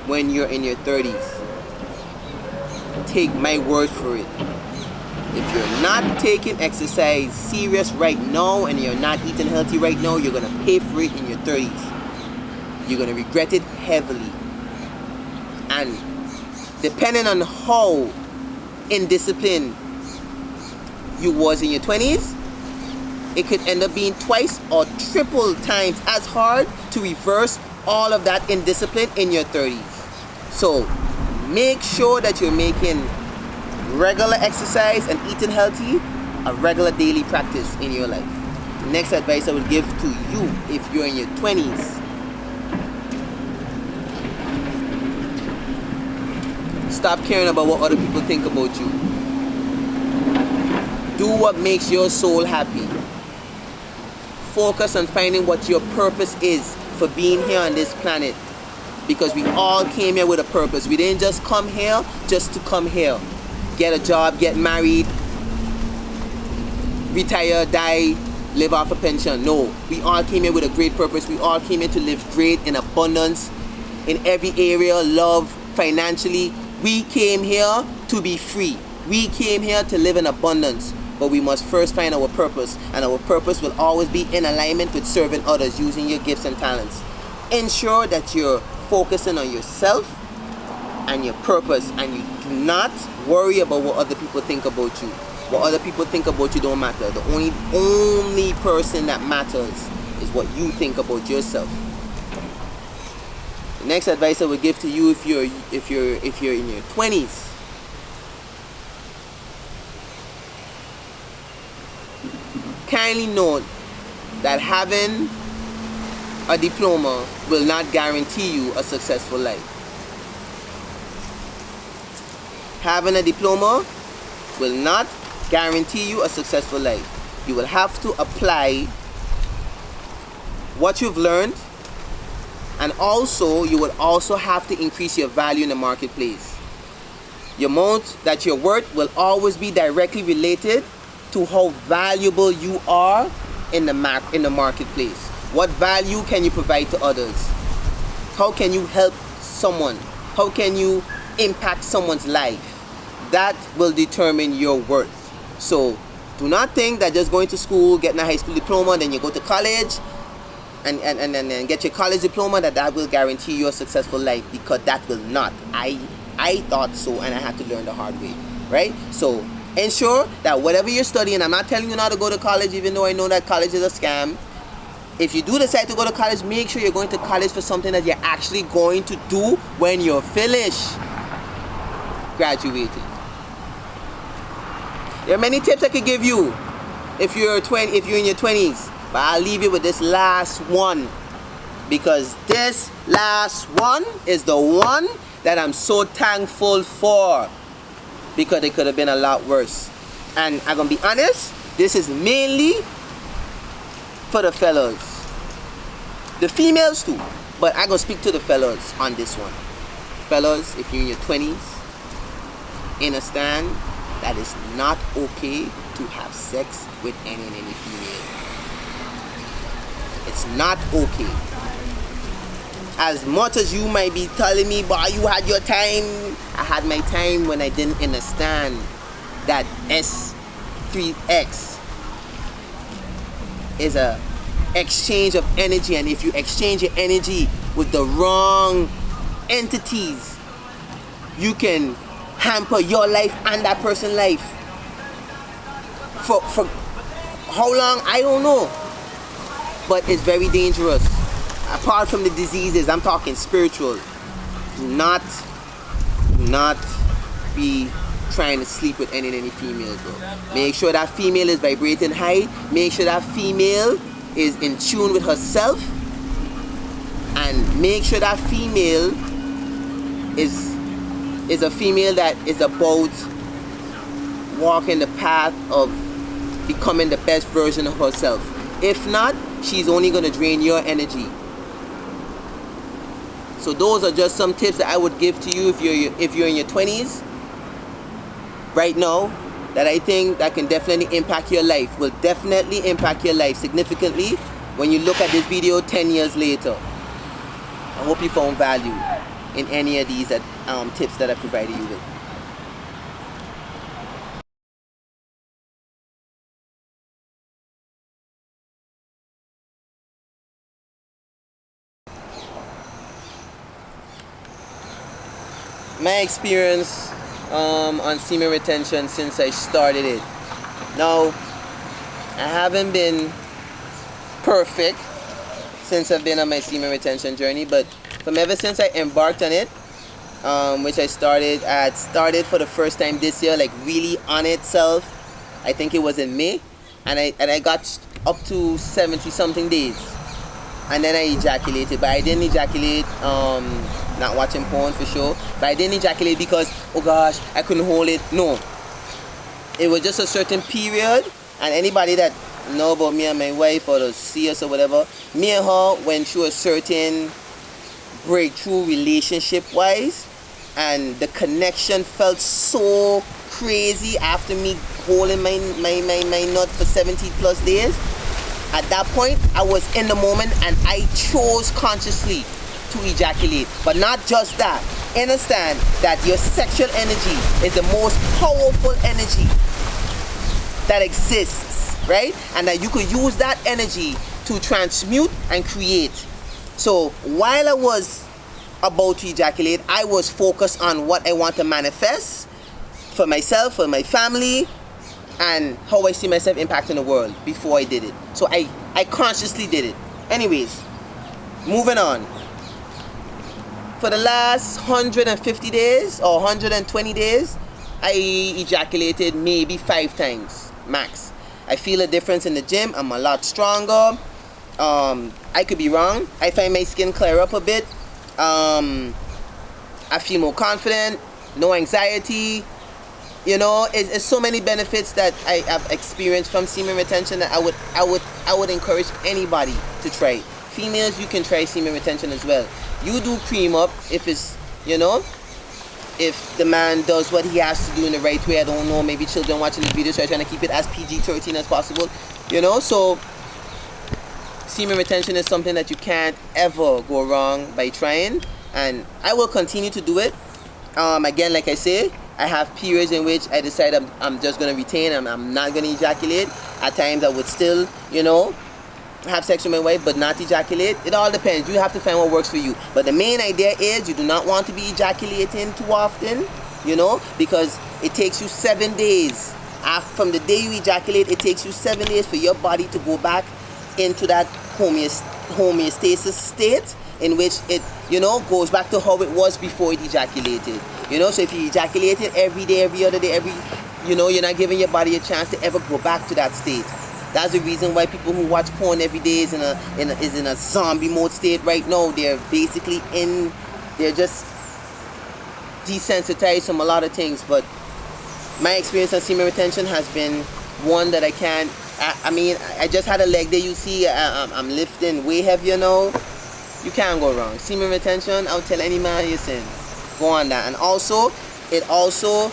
when you're in your 30s. Take my word for it. If you're not taking exercise serious right now and you're not eating healthy right now, you're gonna pay for it in your 30s. You're gonna regret it heavily. And depending on how indisciplined you was in your 20s, it could end up being twice or triple times as hard to reverse all of that indiscipline in your 30s. So make sure that you're making regular exercise and eating healthy a regular daily practice in your life. The next advice I would give to you if you're in your 20s. Stop caring about what other people think about you. Do what makes your soul happy. Focus on finding what your purpose is for being here on this planet. Because we all came here with a purpose. We didn't just come here just to come here. Get a job, get married, retire, die, live off a pension. No, we all came here with a great purpose. We all came here to live great in abundance in every area, love, financially. We came here to be free. We came here to live in abundance. But we must first find our purpose. And our purpose will always be in alignment with serving others, using your gifts and talents. Ensure that you're focusing on yourself and your purpose, and you do not worry about what other people think about you. What other people think about you don't matter. The only person that matters is what you think about yourself. The next advice I would give to you if you're in your 20s. Kindly note that having a diploma will not guarantee you a successful life. Having a diploma will not guarantee you a successful life. You will have to apply what you've learned, and also you will also have to increase your value in the marketplace. Your amount that you're worth will always be directly related to how valuable you are in the marketplace. What value can you provide to others? How can you help someone? How can you impact someone's life? That will determine your worth. So do not think that just going to school, getting a high school diploma, then you go to college and get your college diploma, that will guarantee you a successful life, because that will not. I thought so, and I had to learn the hard way, right? So ensure that whatever you're studying, I'm not telling you not to go to college, even though I know that college is a scam. If you do decide to go to college, make sure you're going to college for something that you're actually going to do when you're finished graduating. There are many tips I could give you if you're in your 20s, but I'll leave you with this last one, because this last one is the one that I'm so thankful for, because it could have been a lot worse. And I'm gonna be honest, this is mainly for the fellas, the females too, but I'm gonna speak to the fellas on this one. Fellas, if you're in your 20s, understand that it's not okay to have sex with any female. It's not okay. As much as you might be telling me, boy, you had your time, I had my time when I didn't understand that S3X is a exchange of energy, and if you exchange your energy with the wrong entities, you can hamper your life and that person's life. For how long, I don't know, but it's very dangerous. Apart from the diseases, I'm talking spiritual. Do not not be trying to sleep with any female, bro. Make sure that female is vibrating high. Make sure that female is in tune with herself, and make sure that female is a female that is about walking the path of becoming the best version of herself. If not, she's only going to drain your energy. So those are just some tips that I would give to you if you're in your 20s right now, that I think that can definitely impact your life, will definitely impact your life significantly when you look at this video 10 years later. I hope you found value in any of these tips that I provided you with. My experience on semen retention since I started it. Now, I haven't been perfect since I've been on my semen retention journey, but from ever since I embarked on it, which I started for the first time this year, like really on itself, I think it was in May, and I got up to 70 something days, and then I ejaculated. But I didn't ejaculate not watching porn for sure, but I didn't ejaculate because, oh gosh, I couldn't hold it. No, it was just a certain period. And anybody that know about me and my wife, or to see us or whatever, me and her went through a certain breakthrough relationship wise, and the connection felt so crazy after me holding my nut for 70 plus days. At that point, I was in the moment, and I chose consciously to ejaculate. But not just that, understand that your sexual energy is the most powerful energy that exists, right? And that you could use that energy to transmute and create. So while I was about to ejaculate, I was focused on what I want to manifest for myself, for my family, and how I see myself impacting the world before I did it. So I consciously did it. Anyways, moving on. For the last 150 days or 120 days, I ejaculated maybe 5 times max. I feel a difference in the gym. I'm a lot stronger. I could be wrong. I find my skin clear up a bit. I feel more confident, no anxiety. You know, it's so many benefits that I have experienced from semen retention that I would encourage anybody to try. Females, you can try semen retention as well. You do cream up if it's, you know, if the man does what he has to do in the right way. I don't know, maybe children watching the video, so I'm trying to keep it as PG-13 as possible, you know. So semen retention is something that you can't ever go wrong by trying, and I will continue to do it. Again, like I say, I have periods in which I decide I'm just going to retain, I'm not going to ejaculate. At times I would still, you know, have sex with my wife but not ejaculate. It all depends. You have to find what works for you. But the main idea is you do not want to be ejaculating too often, you know, because it takes you 7 days. From the day you ejaculate, it takes you 7 days for your body to go back into that homeostasis state in which it, you know, goes back to how it was before it ejaculated. You know, so if you ejaculated every day, every other day, you know, you're not giving your body a chance to ever go back to that state. That's the reason why people who watch porn every day is in a zombie mode state right now. They're basically they're just desensitized from a lot of things. But my experience on semen retention has been one that I mean, I just had a leg day, you see, I'm lifting way heavier now. You can't go wrong. Semen retention, I'll tell any man, listen, go on that. And also, it also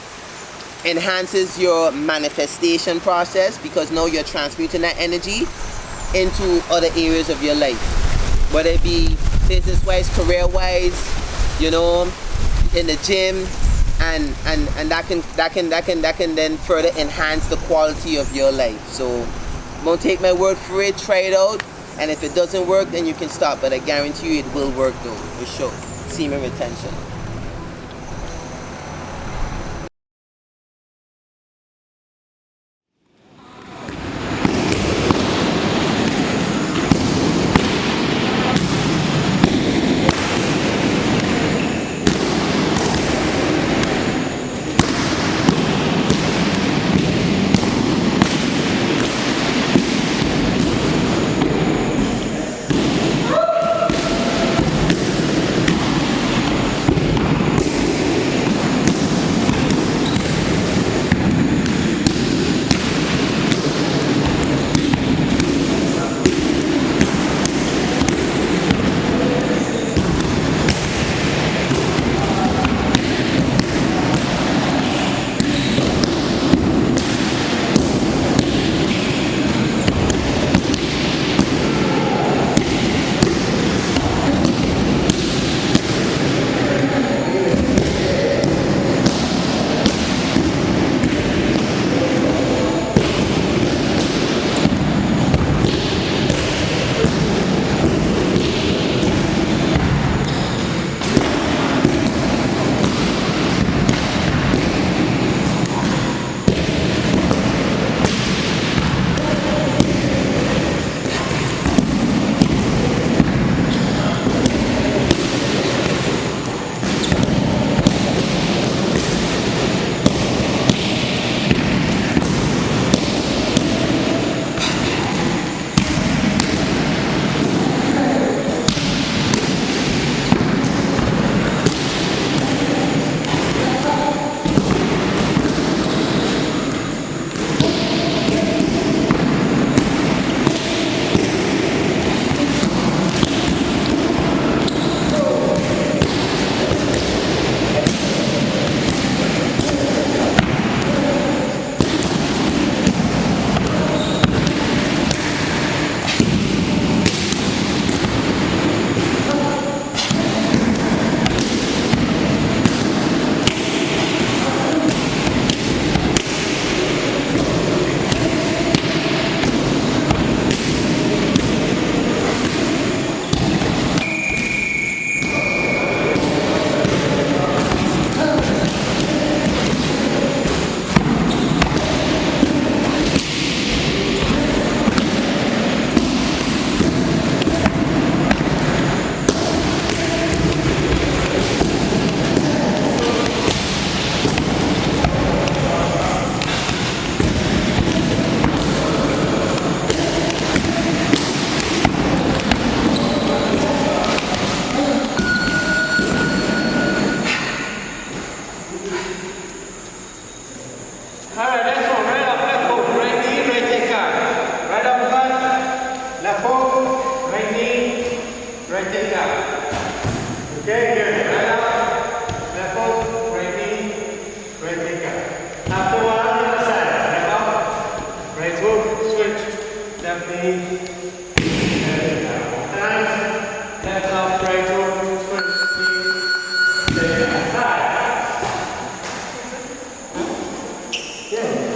enhances your manifestation process, because now you're transmuting that energy into other areas of your life, whether it be business-wise, career-wise, you know, in the gym, and that can then further enhance the quality of your life. So don't take my word for it, try it out, and if it doesn't work, then you can stop, but I guarantee you it will work though, for sure. Semen retention. Right take out. Okay, here. Right out. Left foot. Right knee. Right take out. After one on the other side. Left out. Right hook. Switch. Left knee. Left out. Time. Left out. Right hook. Switch. Knee. Take out. Side. Yeah.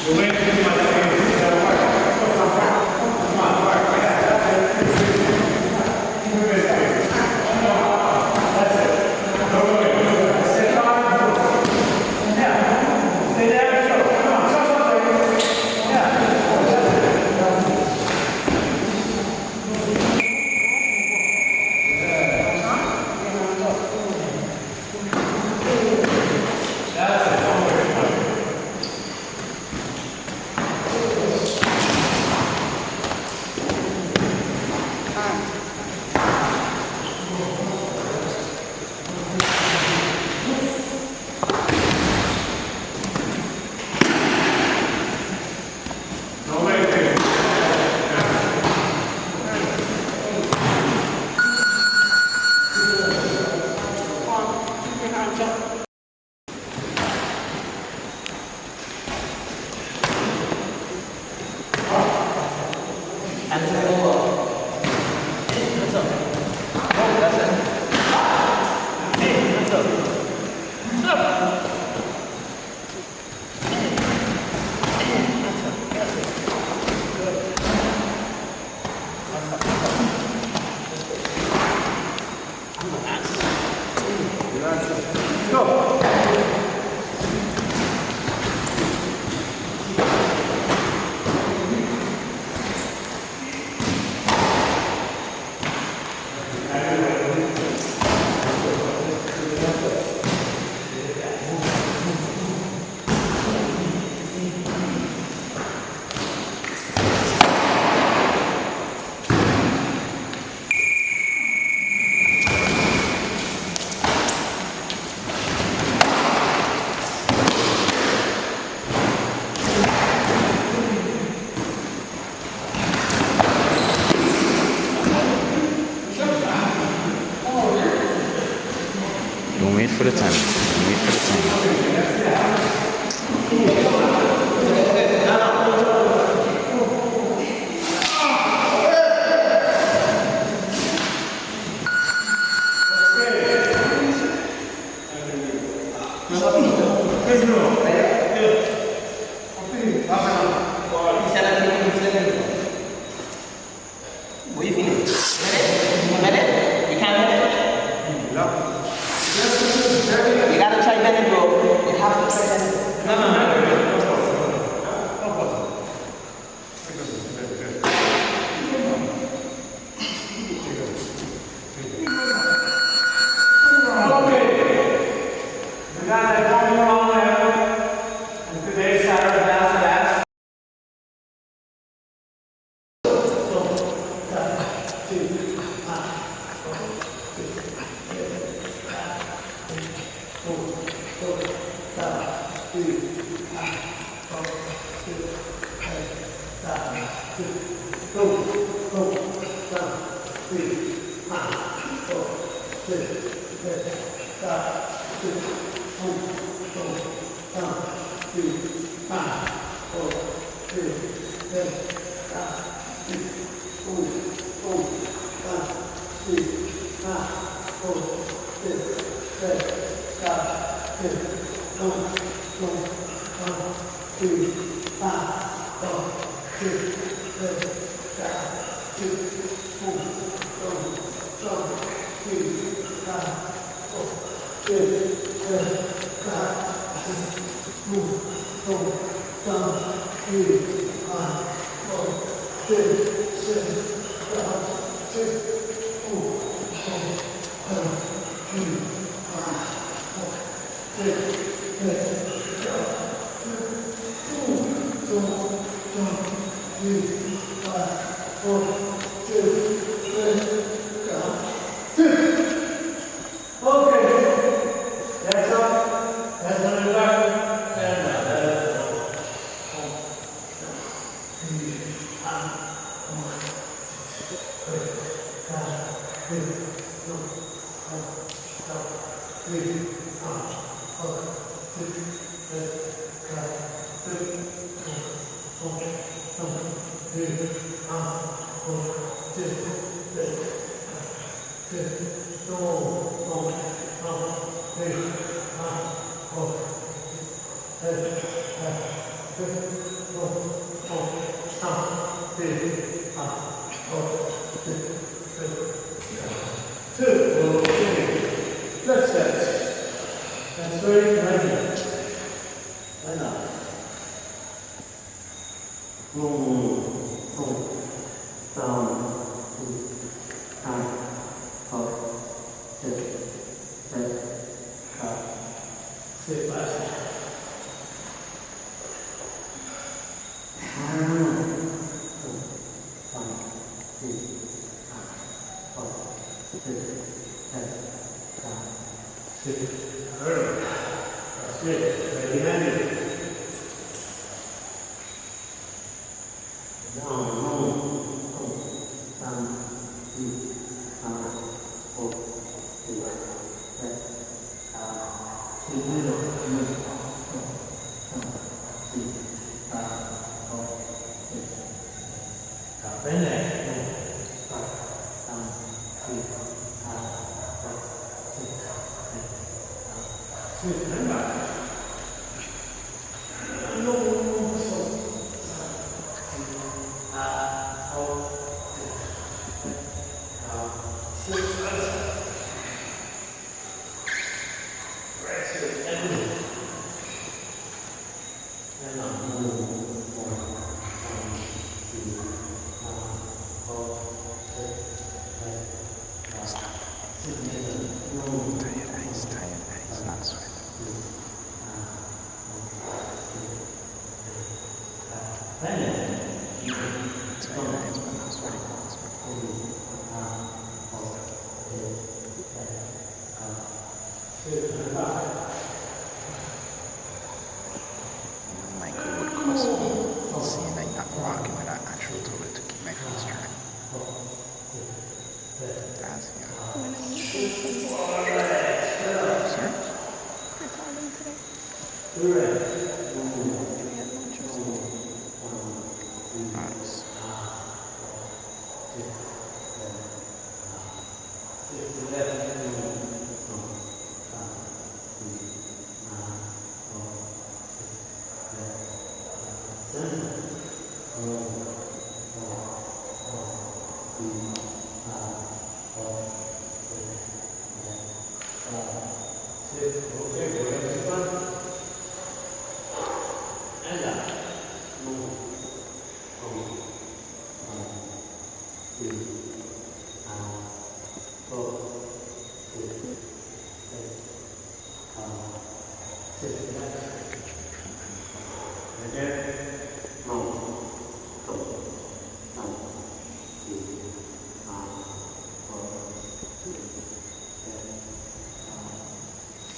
Don't wait for the time. Don't wait for the time. What you feeling? Bend it? You can't bend it? No. You gotta try bending, bro. You have to try bending. No,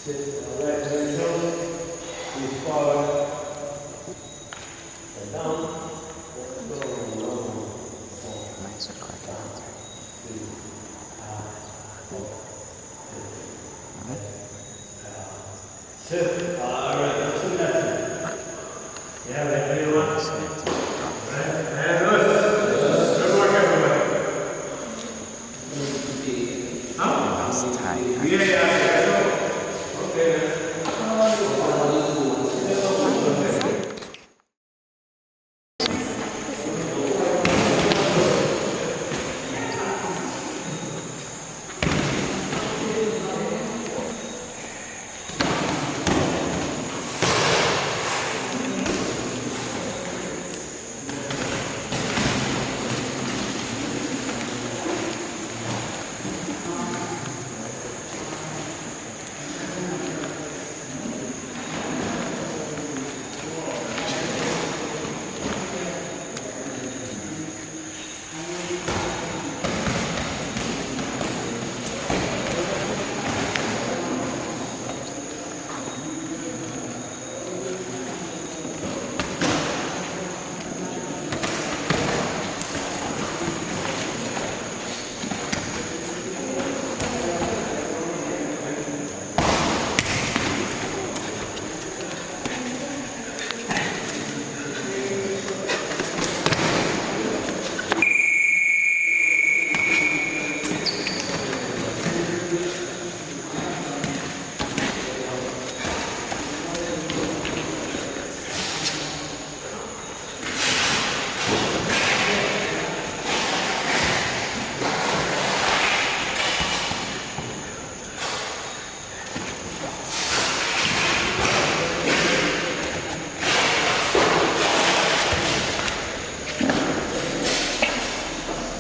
Sit, legs very close. Please follow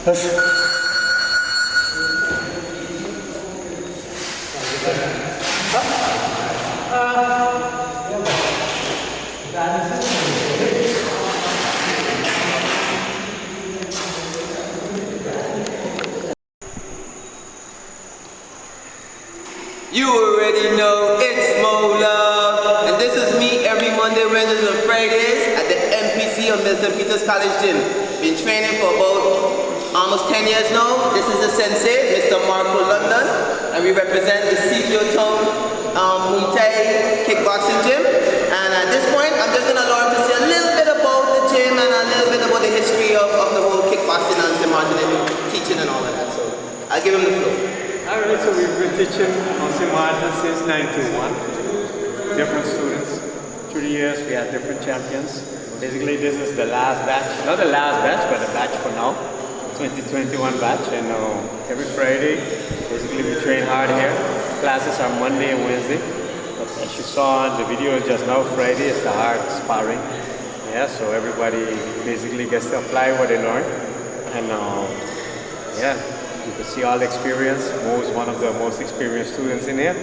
You already know it's Molove, and this is me every Monday, Wednesdays, and Fridays at the MPC of Milton Peters College Gym. Been training for about almost 10 years now. This is the sensei, Mr. Maarten London, and we represent the CPO Town Muay Thai Kickboxing Gym. And at this point, I'm just going to learn to say a little bit about the gym and a little bit about the history of the whole kickboxing and Semen Retention and teaching and all of that. So I'll give him the floor. Alright, so we've been teaching on Maarten since 91. Different students. Through the years, we had different champions. Basically, this is the last batch. Not the last batch, but the batch for now. 2021 batch. And every Friday, basically, we train hard here. Classes are Monday and Wednesday. But as you saw in the video just now, Friday is the hard sparring. Yeah, so everybody basically gets to apply what they learn. And yeah. You can see all the experience. Mo is one of the most experienced students in here.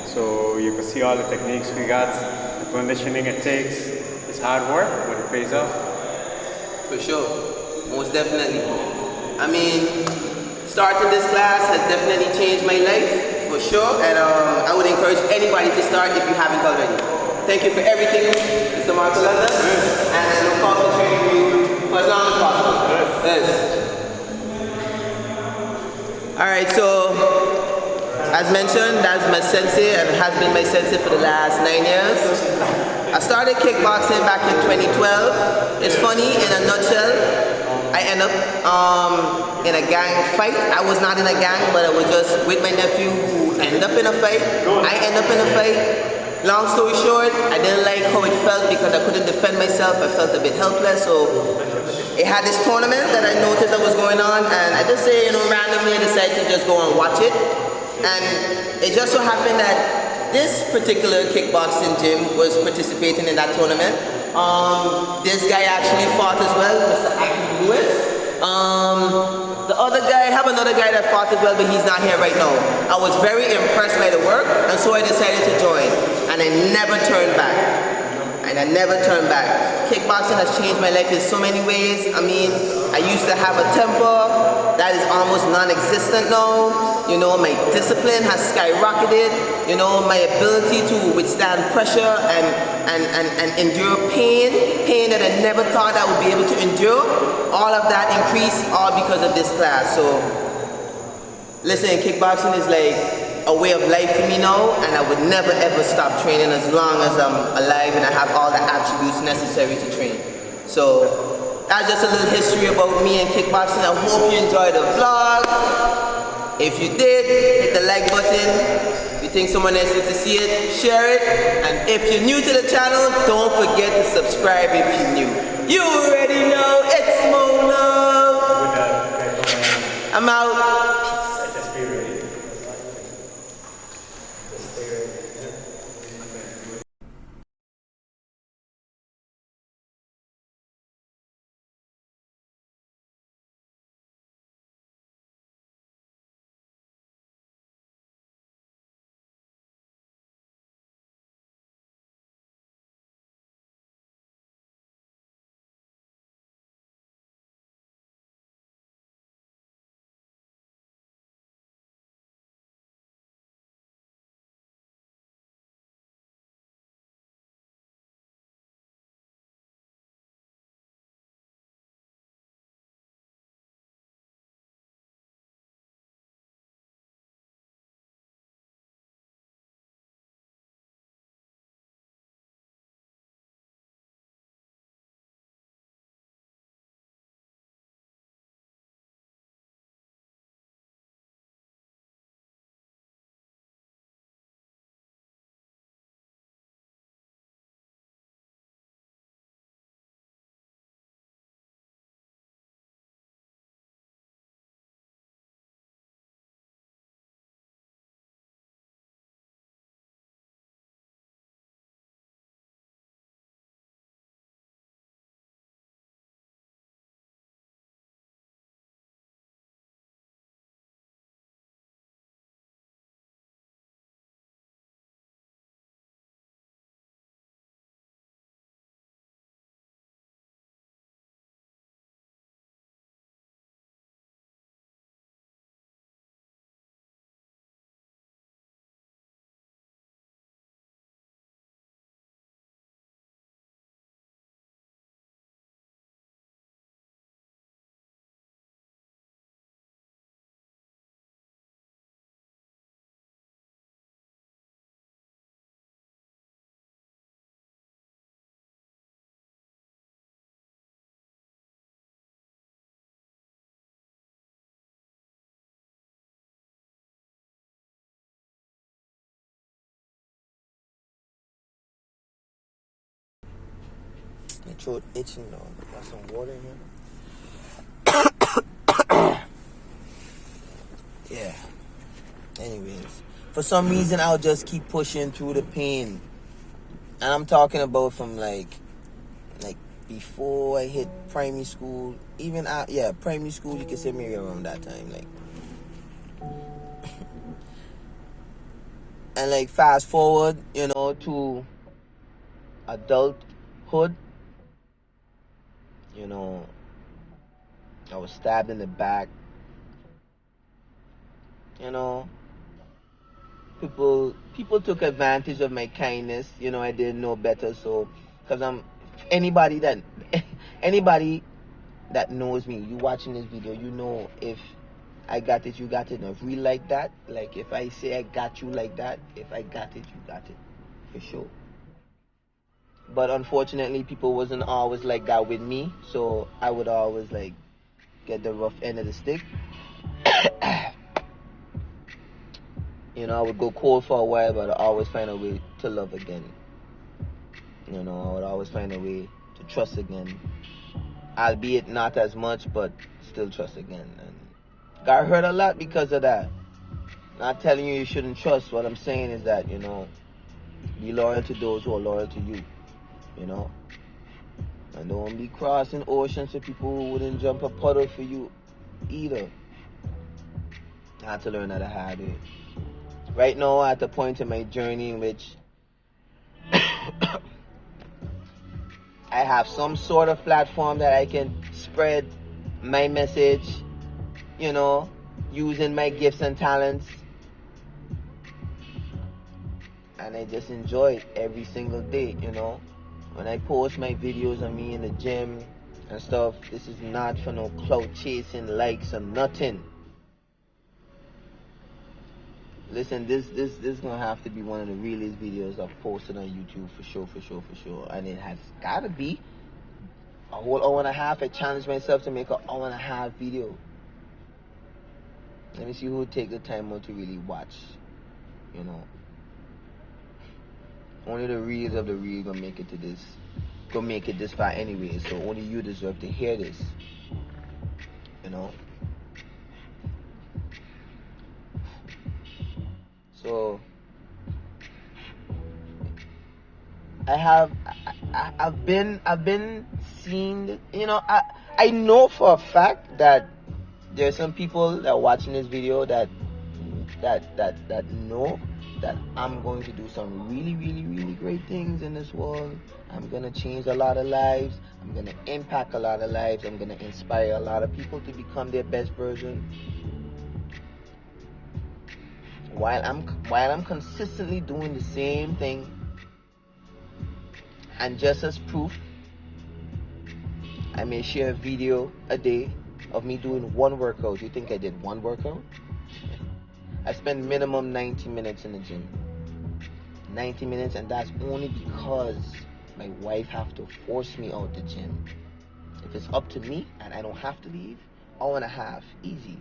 So you can see all the techniques we got, the conditioning it takes. It's hard work, but it pays off. For sure, most definitely. I mean, starting this class has definitely changed my life, for sure. And I would encourage anybody to start if you haven't already. Thank you for everything, Mr. Maarten London. And I look forward to training you for as long as possible. Yes. Alright, so as mentioned, that's my sensei and has been my sensei for the last 9 years. I started kickboxing back in 2012. It's funny, in a nutshell, I end up in a gang fight. I was not in a gang, but I was just with my nephew who ended up in a fight. I ended up in a fight. Long story short, I didn't like how it felt because I couldn't defend myself. I felt a bit helpless, so it had this tournament that I noticed that was going on, and I just say, randomly I decided to just go and watch it. And it just so happened that this particular kickboxing gym was participating in that tournament. This guy actually fought as well, Mr. Lewis. The other guy, I have another guy that fought as well, but he's not here right now. I was very impressed by the work, and so I decided to join. And I never turned back. Kickboxing has changed my life in so many ways. I mean, I used to have a temper that is almost non-existent now. You know, my discipline has skyrocketed. You know, my ability to withstand pressure and endure pain that I never thought I would be able to endure. All of that increased all because of this class. So, listen, kickboxing is like a way of life for me now, and I would never ever stop training as long as I'm alive and I have all the attributes necessary to train. So that's just a little history about me and kickboxing. I hope you enjoyed the vlog. If you did, hit the like button. If you think someone else needs to see it, share it. And if you're new to the channel, don't forget to subscribe if you're new. You already know it's Molove. I'm out. My throat itching now. Got some water in here. Yeah. Anyways, for some reason I'll just keep pushing through the pain. And I'm talking about from like before I hit primary school, even primary school, you can say maybe around that time, like. And like fast forward, to adulthood, I was stabbed in the back. People took advantage of my kindness. I didn't know better, so because anybody that knows me, you watching this video, if I got it, you got it. Now, if we like that, like if I say I got you like that, if I got it, you got it, for sure. But unfortunately, people wasn't always like that with me, so I would always like get the rough end of the stick. I would go cold for a while, but I always find a way to love again. I would always find a way to trust again. Albeit not as much, but still trust again. And got hurt a lot because of that. Not telling you shouldn't trust. What I'm saying is that, be loyal to those who are loyal to you. And don't be crossing oceans with people who wouldn't jump a puddle for you either. I had to learn that the hard way. Right now, at the point in my journey in which I have some sort of platform that I can spread my message, using my gifts and talents. And I just enjoy it every single day, When I post my videos of me in the gym and stuff, this is not for no clout chasing, likes or nothing. Listen, this is gonna have to be one of the realest videos I've posted on YouTube for sure. And it has gotta be a whole hour and a half. I challenged myself to make an hour and a half video. Let me see who would take the time out to really watch. Only the reals of the real gonna make it to this. Gonna make it this far anyway. So only you deserve to hear this. So I've been seeing, I know for a fact that there's some people that are watching this video that know that I'm going to do some really, really, really great things in this world. I'm gonna change a lot of lives. I'm gonna impact a lot of lives. I'm gonna inspire a lot of people to become their best version. While I'm consistently doing the same thing, and just as proof, I may share a video a day of me doing one workout. You think I did one workout? I spend minimum 90 minutes in the gym. 90 minutes, and that's only because my wife have to force me out the gym. If it's up to me and I don't have to leave, hour and a half, easy.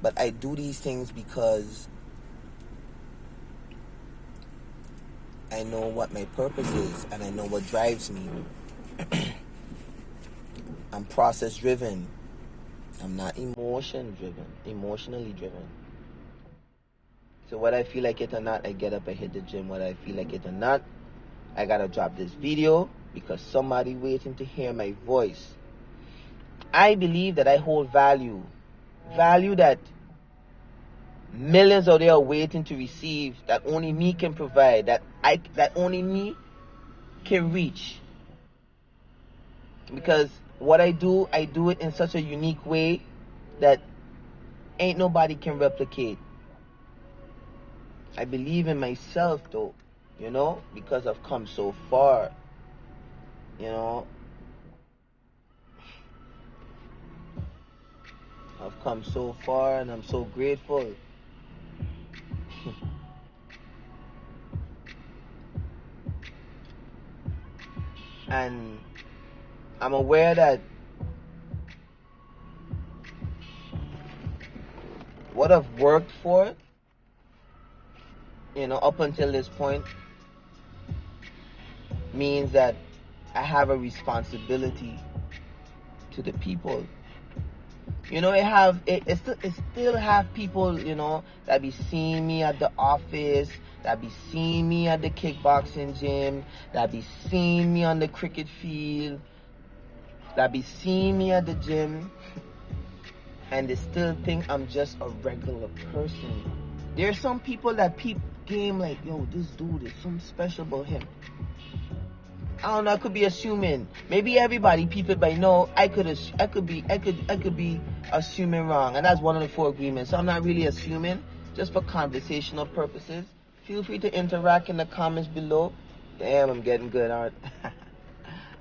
But I do these things because I know what my purpose is and I know what drives me. I'm process driven. I'm not emotionally driven. So whether I feel like it or not, I get up and hit the gym. Whether I feel like it or not, I gotta drop this video because somebody waiting to hear my voice. I believe that I hold value that millions out there are waiting to receive, that only me can provide, that only me can reach. Because what I do it in such a unique way that ain't nobody can replicate. I believe in myself though, because I've come so far, I've come so far and I'm so grateful. And I'm aware that what I've worked for, up until this point, means that I have a responsibility to the people. You know, it still have people, you know, that be seeing me at the office, that be seeing me at the kickboxing gym, that be seeing me on the cricket field, that be seeing me at the gym, and they still think I'm just a regular person. There's some people that peep game like, yo, this dude is something special about him. I don't know, I could be assuming. Maybe everybody peep it, but no, I could be assuming wrong. And that's one of the 4 agreements. So I'm not really assuming, just for conversational purposes. Feel free to interact in the comments below. Damn, I'm getting good, aren't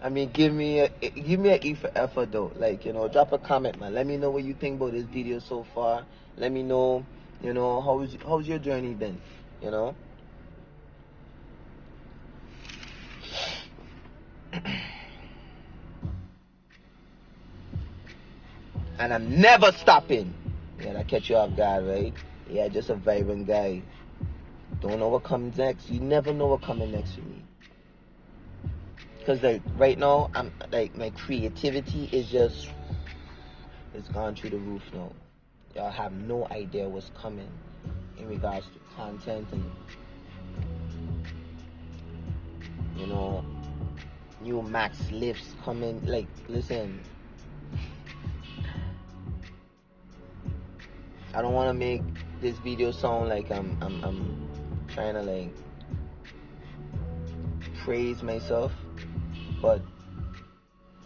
I mean, give me an E for effort though. Like, you know, drop a comment, man. Let me know what you think about this video so far. Let me know, you know, how's your journey been, you know? And I'm never stopping. Yeah, that catch you off guard, right? Yeah, just a vibrant guy. Don't know what comes next. You never know what coming next for me. Because like right now, I'm like, my creativity is just, it's gone through the roof now. Y'all have no idea what's coming in regards to content and, you know, new max lifts coming. Like, listen, I don't want to make this video sound like I'm trying to like praise myself, but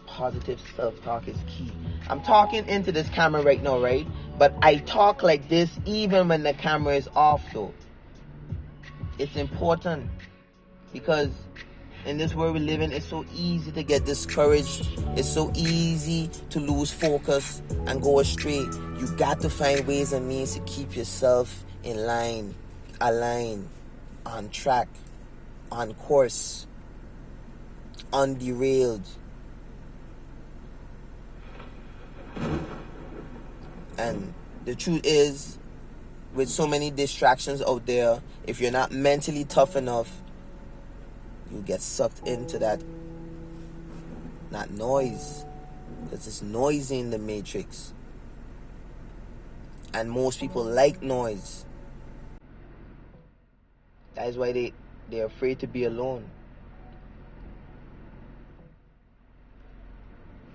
positive self-talk is key. I'm talking into this camera right now, right? But I talk like this even when the camera is off though. It's important because in this world we live in, it's so easy to get discouraged. It's so easy to lose focus and go astray. You got to find ways and means to keep yourself in line, aligned, on track, on course, underailed. And the truth is, with so many distractions out there, if you're not mentally tough enough, you get sucked into that noise, because it's noisy in the matrix, and most people like noise. That is why they're afraid to be alone.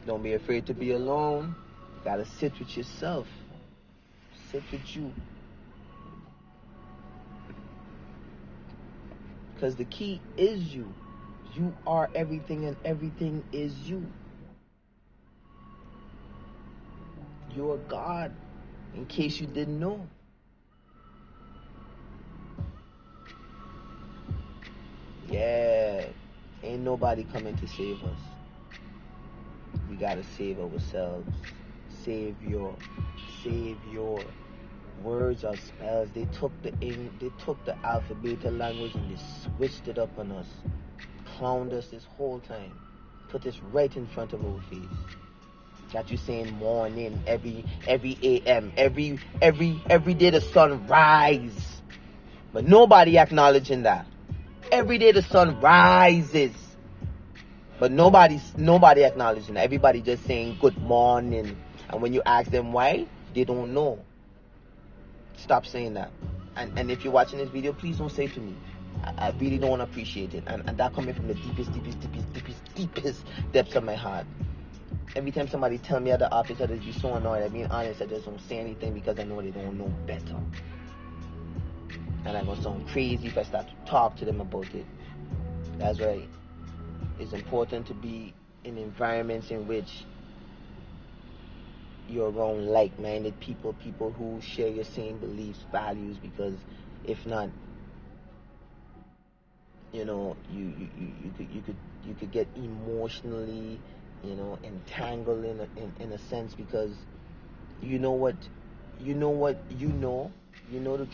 Don't be afraid to be alone. You gotta sit with yourself. Sit with you. Because the key is you. You are everything and everything is you. You're God, in case you didn't know. Yeah, ain't nobody coming to save us. We gotta save ourselves. Savior. Words are spells. They took the alphabet language and they switched it up on us. Clowned us this whole time. Put us right in front of our face. Got you saying morning, every AM, every day the sun rise. But nobody acknowledging that. Every day the sun rises. But nobody acknowledging that. Everybody just saying good morning. And when you ask them why, they don't know. Stop saying that. And if you're watching this video, please don't say it to me. I really don't appreciate it. And that coming from the deepest depths of my heart. Every time somebody tell me at the office, I just be so annoyed. I'm being honest, I just don't say anything because I know they don't know better. And I'm gonna sound crazy if I start to talk to them about it. That's right. It's important to be in environments in which you're around like-minded people who share your same beliefs, values, because if not, you know, you could get emotionally, you know, entangled in a sense, because you know the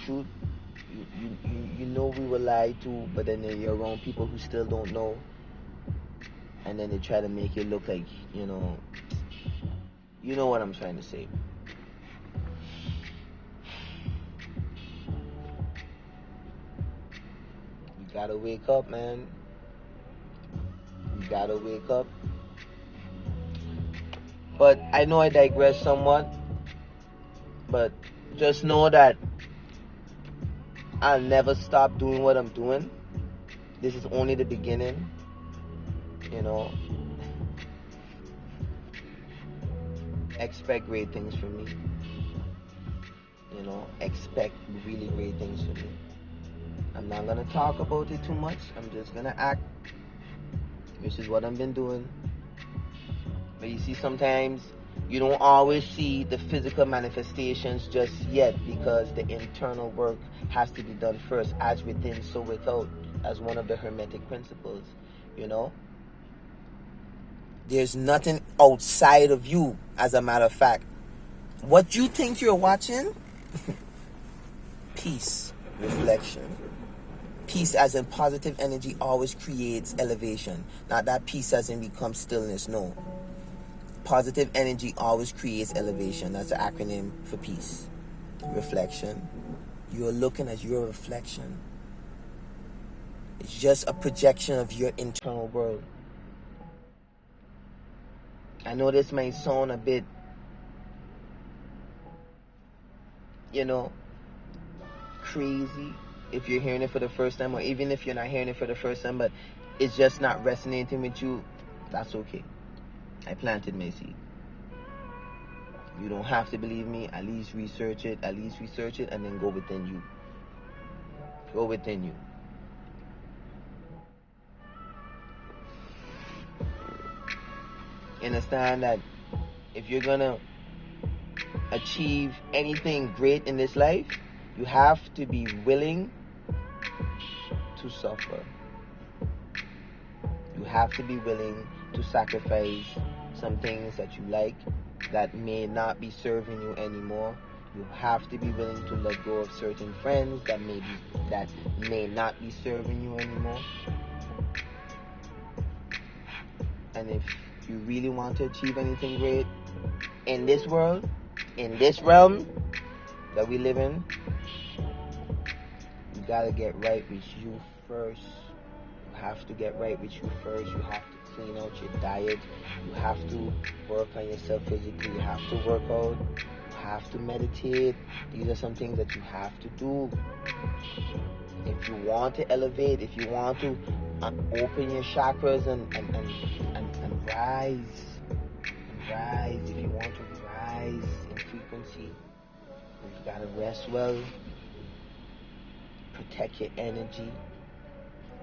truth. You know we were lied to, but then you're around people who still don't know, and then they try to make it look like, you know what I'm trying to say. You gotta wake up, man. gotta wake up. But I know I digress somewhat. But just know that I'll never stop doing what I'm doing. This is only the beginning. You know. Expect great things from me. You know, expect really great things from me. I'm not gonna talk about it too much. I'm just gonna act, which is what I've been doing. But you see, sometimes you don't always see the physical manifestations just yet, because the internal work has to be done first, as within, so without, as one of the Hermetic principles, you know. There's nothing outside of you, as a matter of fact. What you think you're watching, peace, reflection. Peace as in positive energy always creates elevation. Not that peace as in becomes stillness, no. Positive energy always creates elevation. That's the acronym for peace. Reflection. You're looking at your reflection. It's just a projection of your internal world. I know this may sound a bit, you know, crazy if you're hearing it for the first time, or even if you're not hearing it for the first time, but it's just not resonating with you. That's okay. I planted my seed. You don't have to believe me. At least research it. At least research it, and then go within you. Go within you. Understand that if you're gonna achieve anything great in this life, you have to be willing to suffer. You have to be willing to sacrifice some things that you like that may not be serving you anymore. You have to be willing to let go of certain friends that may not be serving you anymore. And if you really want to achieve anything great in this world, in this realm that we live in, you gotta get right with you first. You have to get right with you first. You have to clean out your diet. You have to work on yourself physically. You have to work out. You have to meditate. These are some things that you have to do. If you want to elevate, if you want to open your chakras and rise, if you want to rise in frequency, you gotta rest well, protect your energy,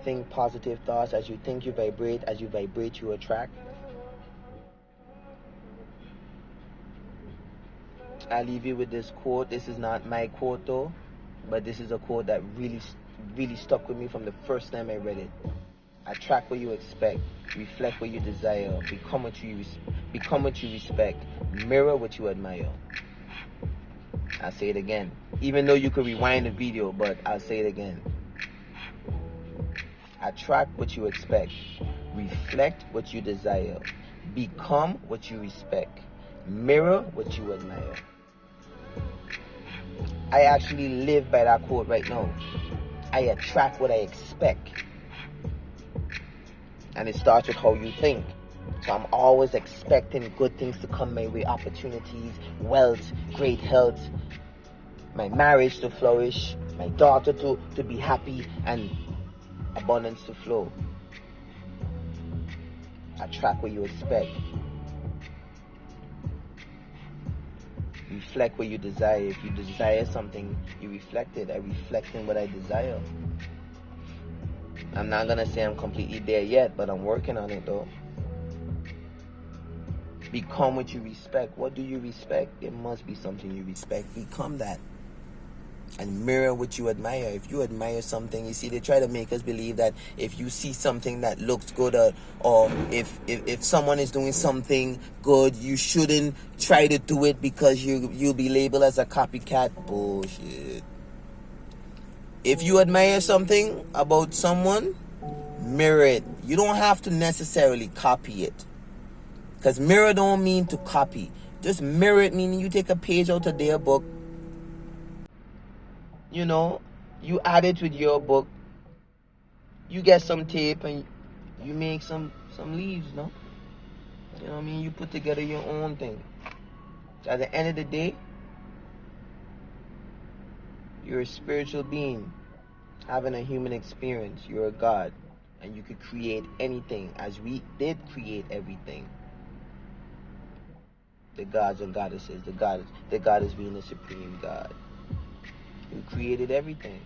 think positive thoughts. As you think, you vibrate. As you vibrate, you attract. I leave you with this quote. This is not my quote though, but this is a quote that really stuck with me from the first time I read it. Attract what you expect, reflect what you desire, become what you respect, mirror what you admire. I'll say it again, even though you could rewind the video, but I'll say it again. Attract what you expect, reflect what you desire, become what you respect, mirror what you admire. I actually live by that quote right now. I attract what I expect. And it starts with how you think. So I'm always expecting good things to come my way, opportunities, wealth, great health, my marriage to flourish, my daughter to be happy, and abundance to flow. Attract what you expect. Reflect what you desire. If you desire something, you reflect it. I reflect in what I desire. I'm not gonna say I'm completely there yet, but I'm working on it though. Become what you respect. What do you respect? There must be something you respect. Become that. And mirror what you admire. If you admire something, you see, they try to make us believe that if you see something that looks good, or if someone is doing something good, you shouldn't try to do it because you'll be labeled as a copycat. Bullshit. If you admire something about someone, mirror it. You don't have to necessarily copy it. Because mirror don't mean to copy. Just mirror it, meaning you take a page out of their book. You know, you add it with your book. You get some tape and You make some leaves, no? You know what I mean? You put together your own thing. At the end of the day, you're a spiritual being having a human experience. You're a God, and you could create anything, as we did create everything. The gods and goddesses, the goddess being the supreme God, who created everything.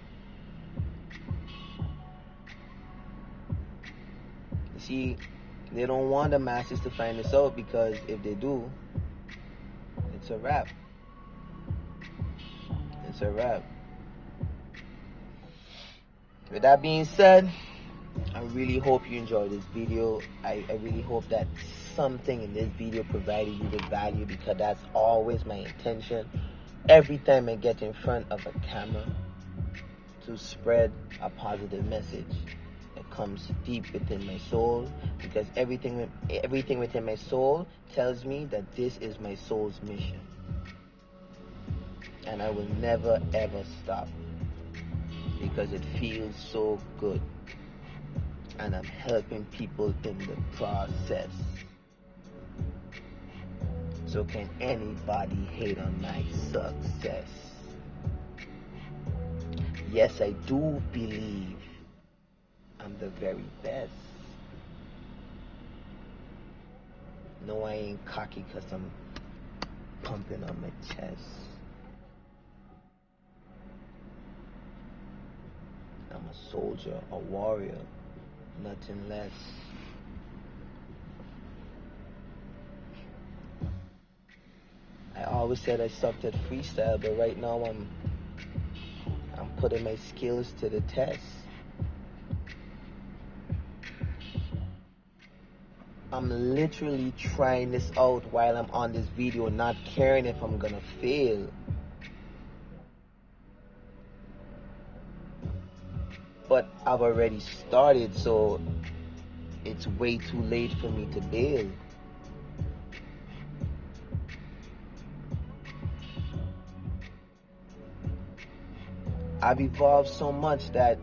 You see, they don't want the masses to find this out, because if they do, it's a wrap. It's a wrap. With that being said, I really hope you enjoyed this video. I really hope that something in this video provided you with value, because that's always my intention every time I get in front of a camera, to spread a positive message that comes deep within my soul, because everything within my soul tells me that this is my soul's mission, and I will never ever stop, because it feels so good, and I'm helping people in the process. So can anybody hate on my success? Yes, I do believe I'm the very best. No, I ain't cocky because I'm pumping on my chest. I'm a soldier, a warrior, nothing less. I always said I sucked at freestyle, but right now I'm putting my skills to the test. I'm literally trying this out while I'm on this video, not caring if I'm gonna fail. But I've already started, so it's way too late for me to bail. I've evolved so much that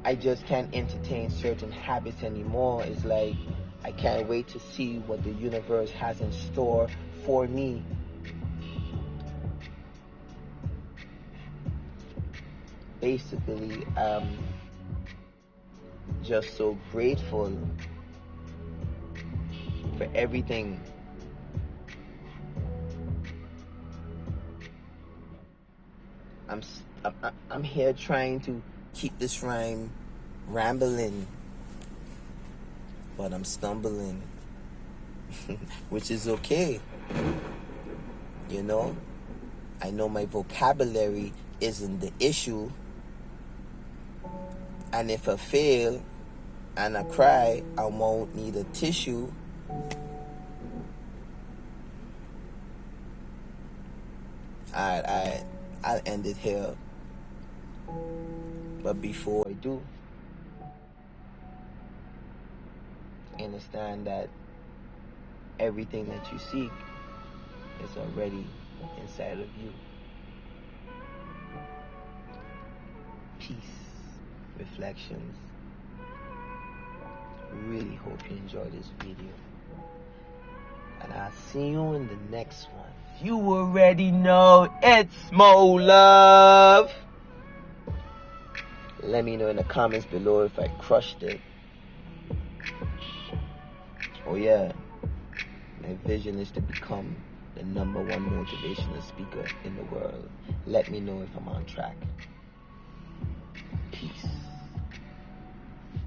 I just can't entertain certain habits anymore. It's like I can't wait to see what the universe has in store for me. Basically, I'm just so grateful for everything. I'm here trying to keep this rhyme rambling, but I'm stumbling, which is okay. You know, I know my vocabulary isn't the issue, and if I fail and I cry, I won't need a tissue. I'll end it here. But before I do, understand that everything that you seek is already inside of you. Peace, reflections. Really hope you enjoyed this video, and I'll see you in the next one. You already know it's Molove. Let me know in the comments below if I crushed it. Oh yeah, my vision is to become the #1 motivational speaker in the world. Let me know if I'm on track. Peace.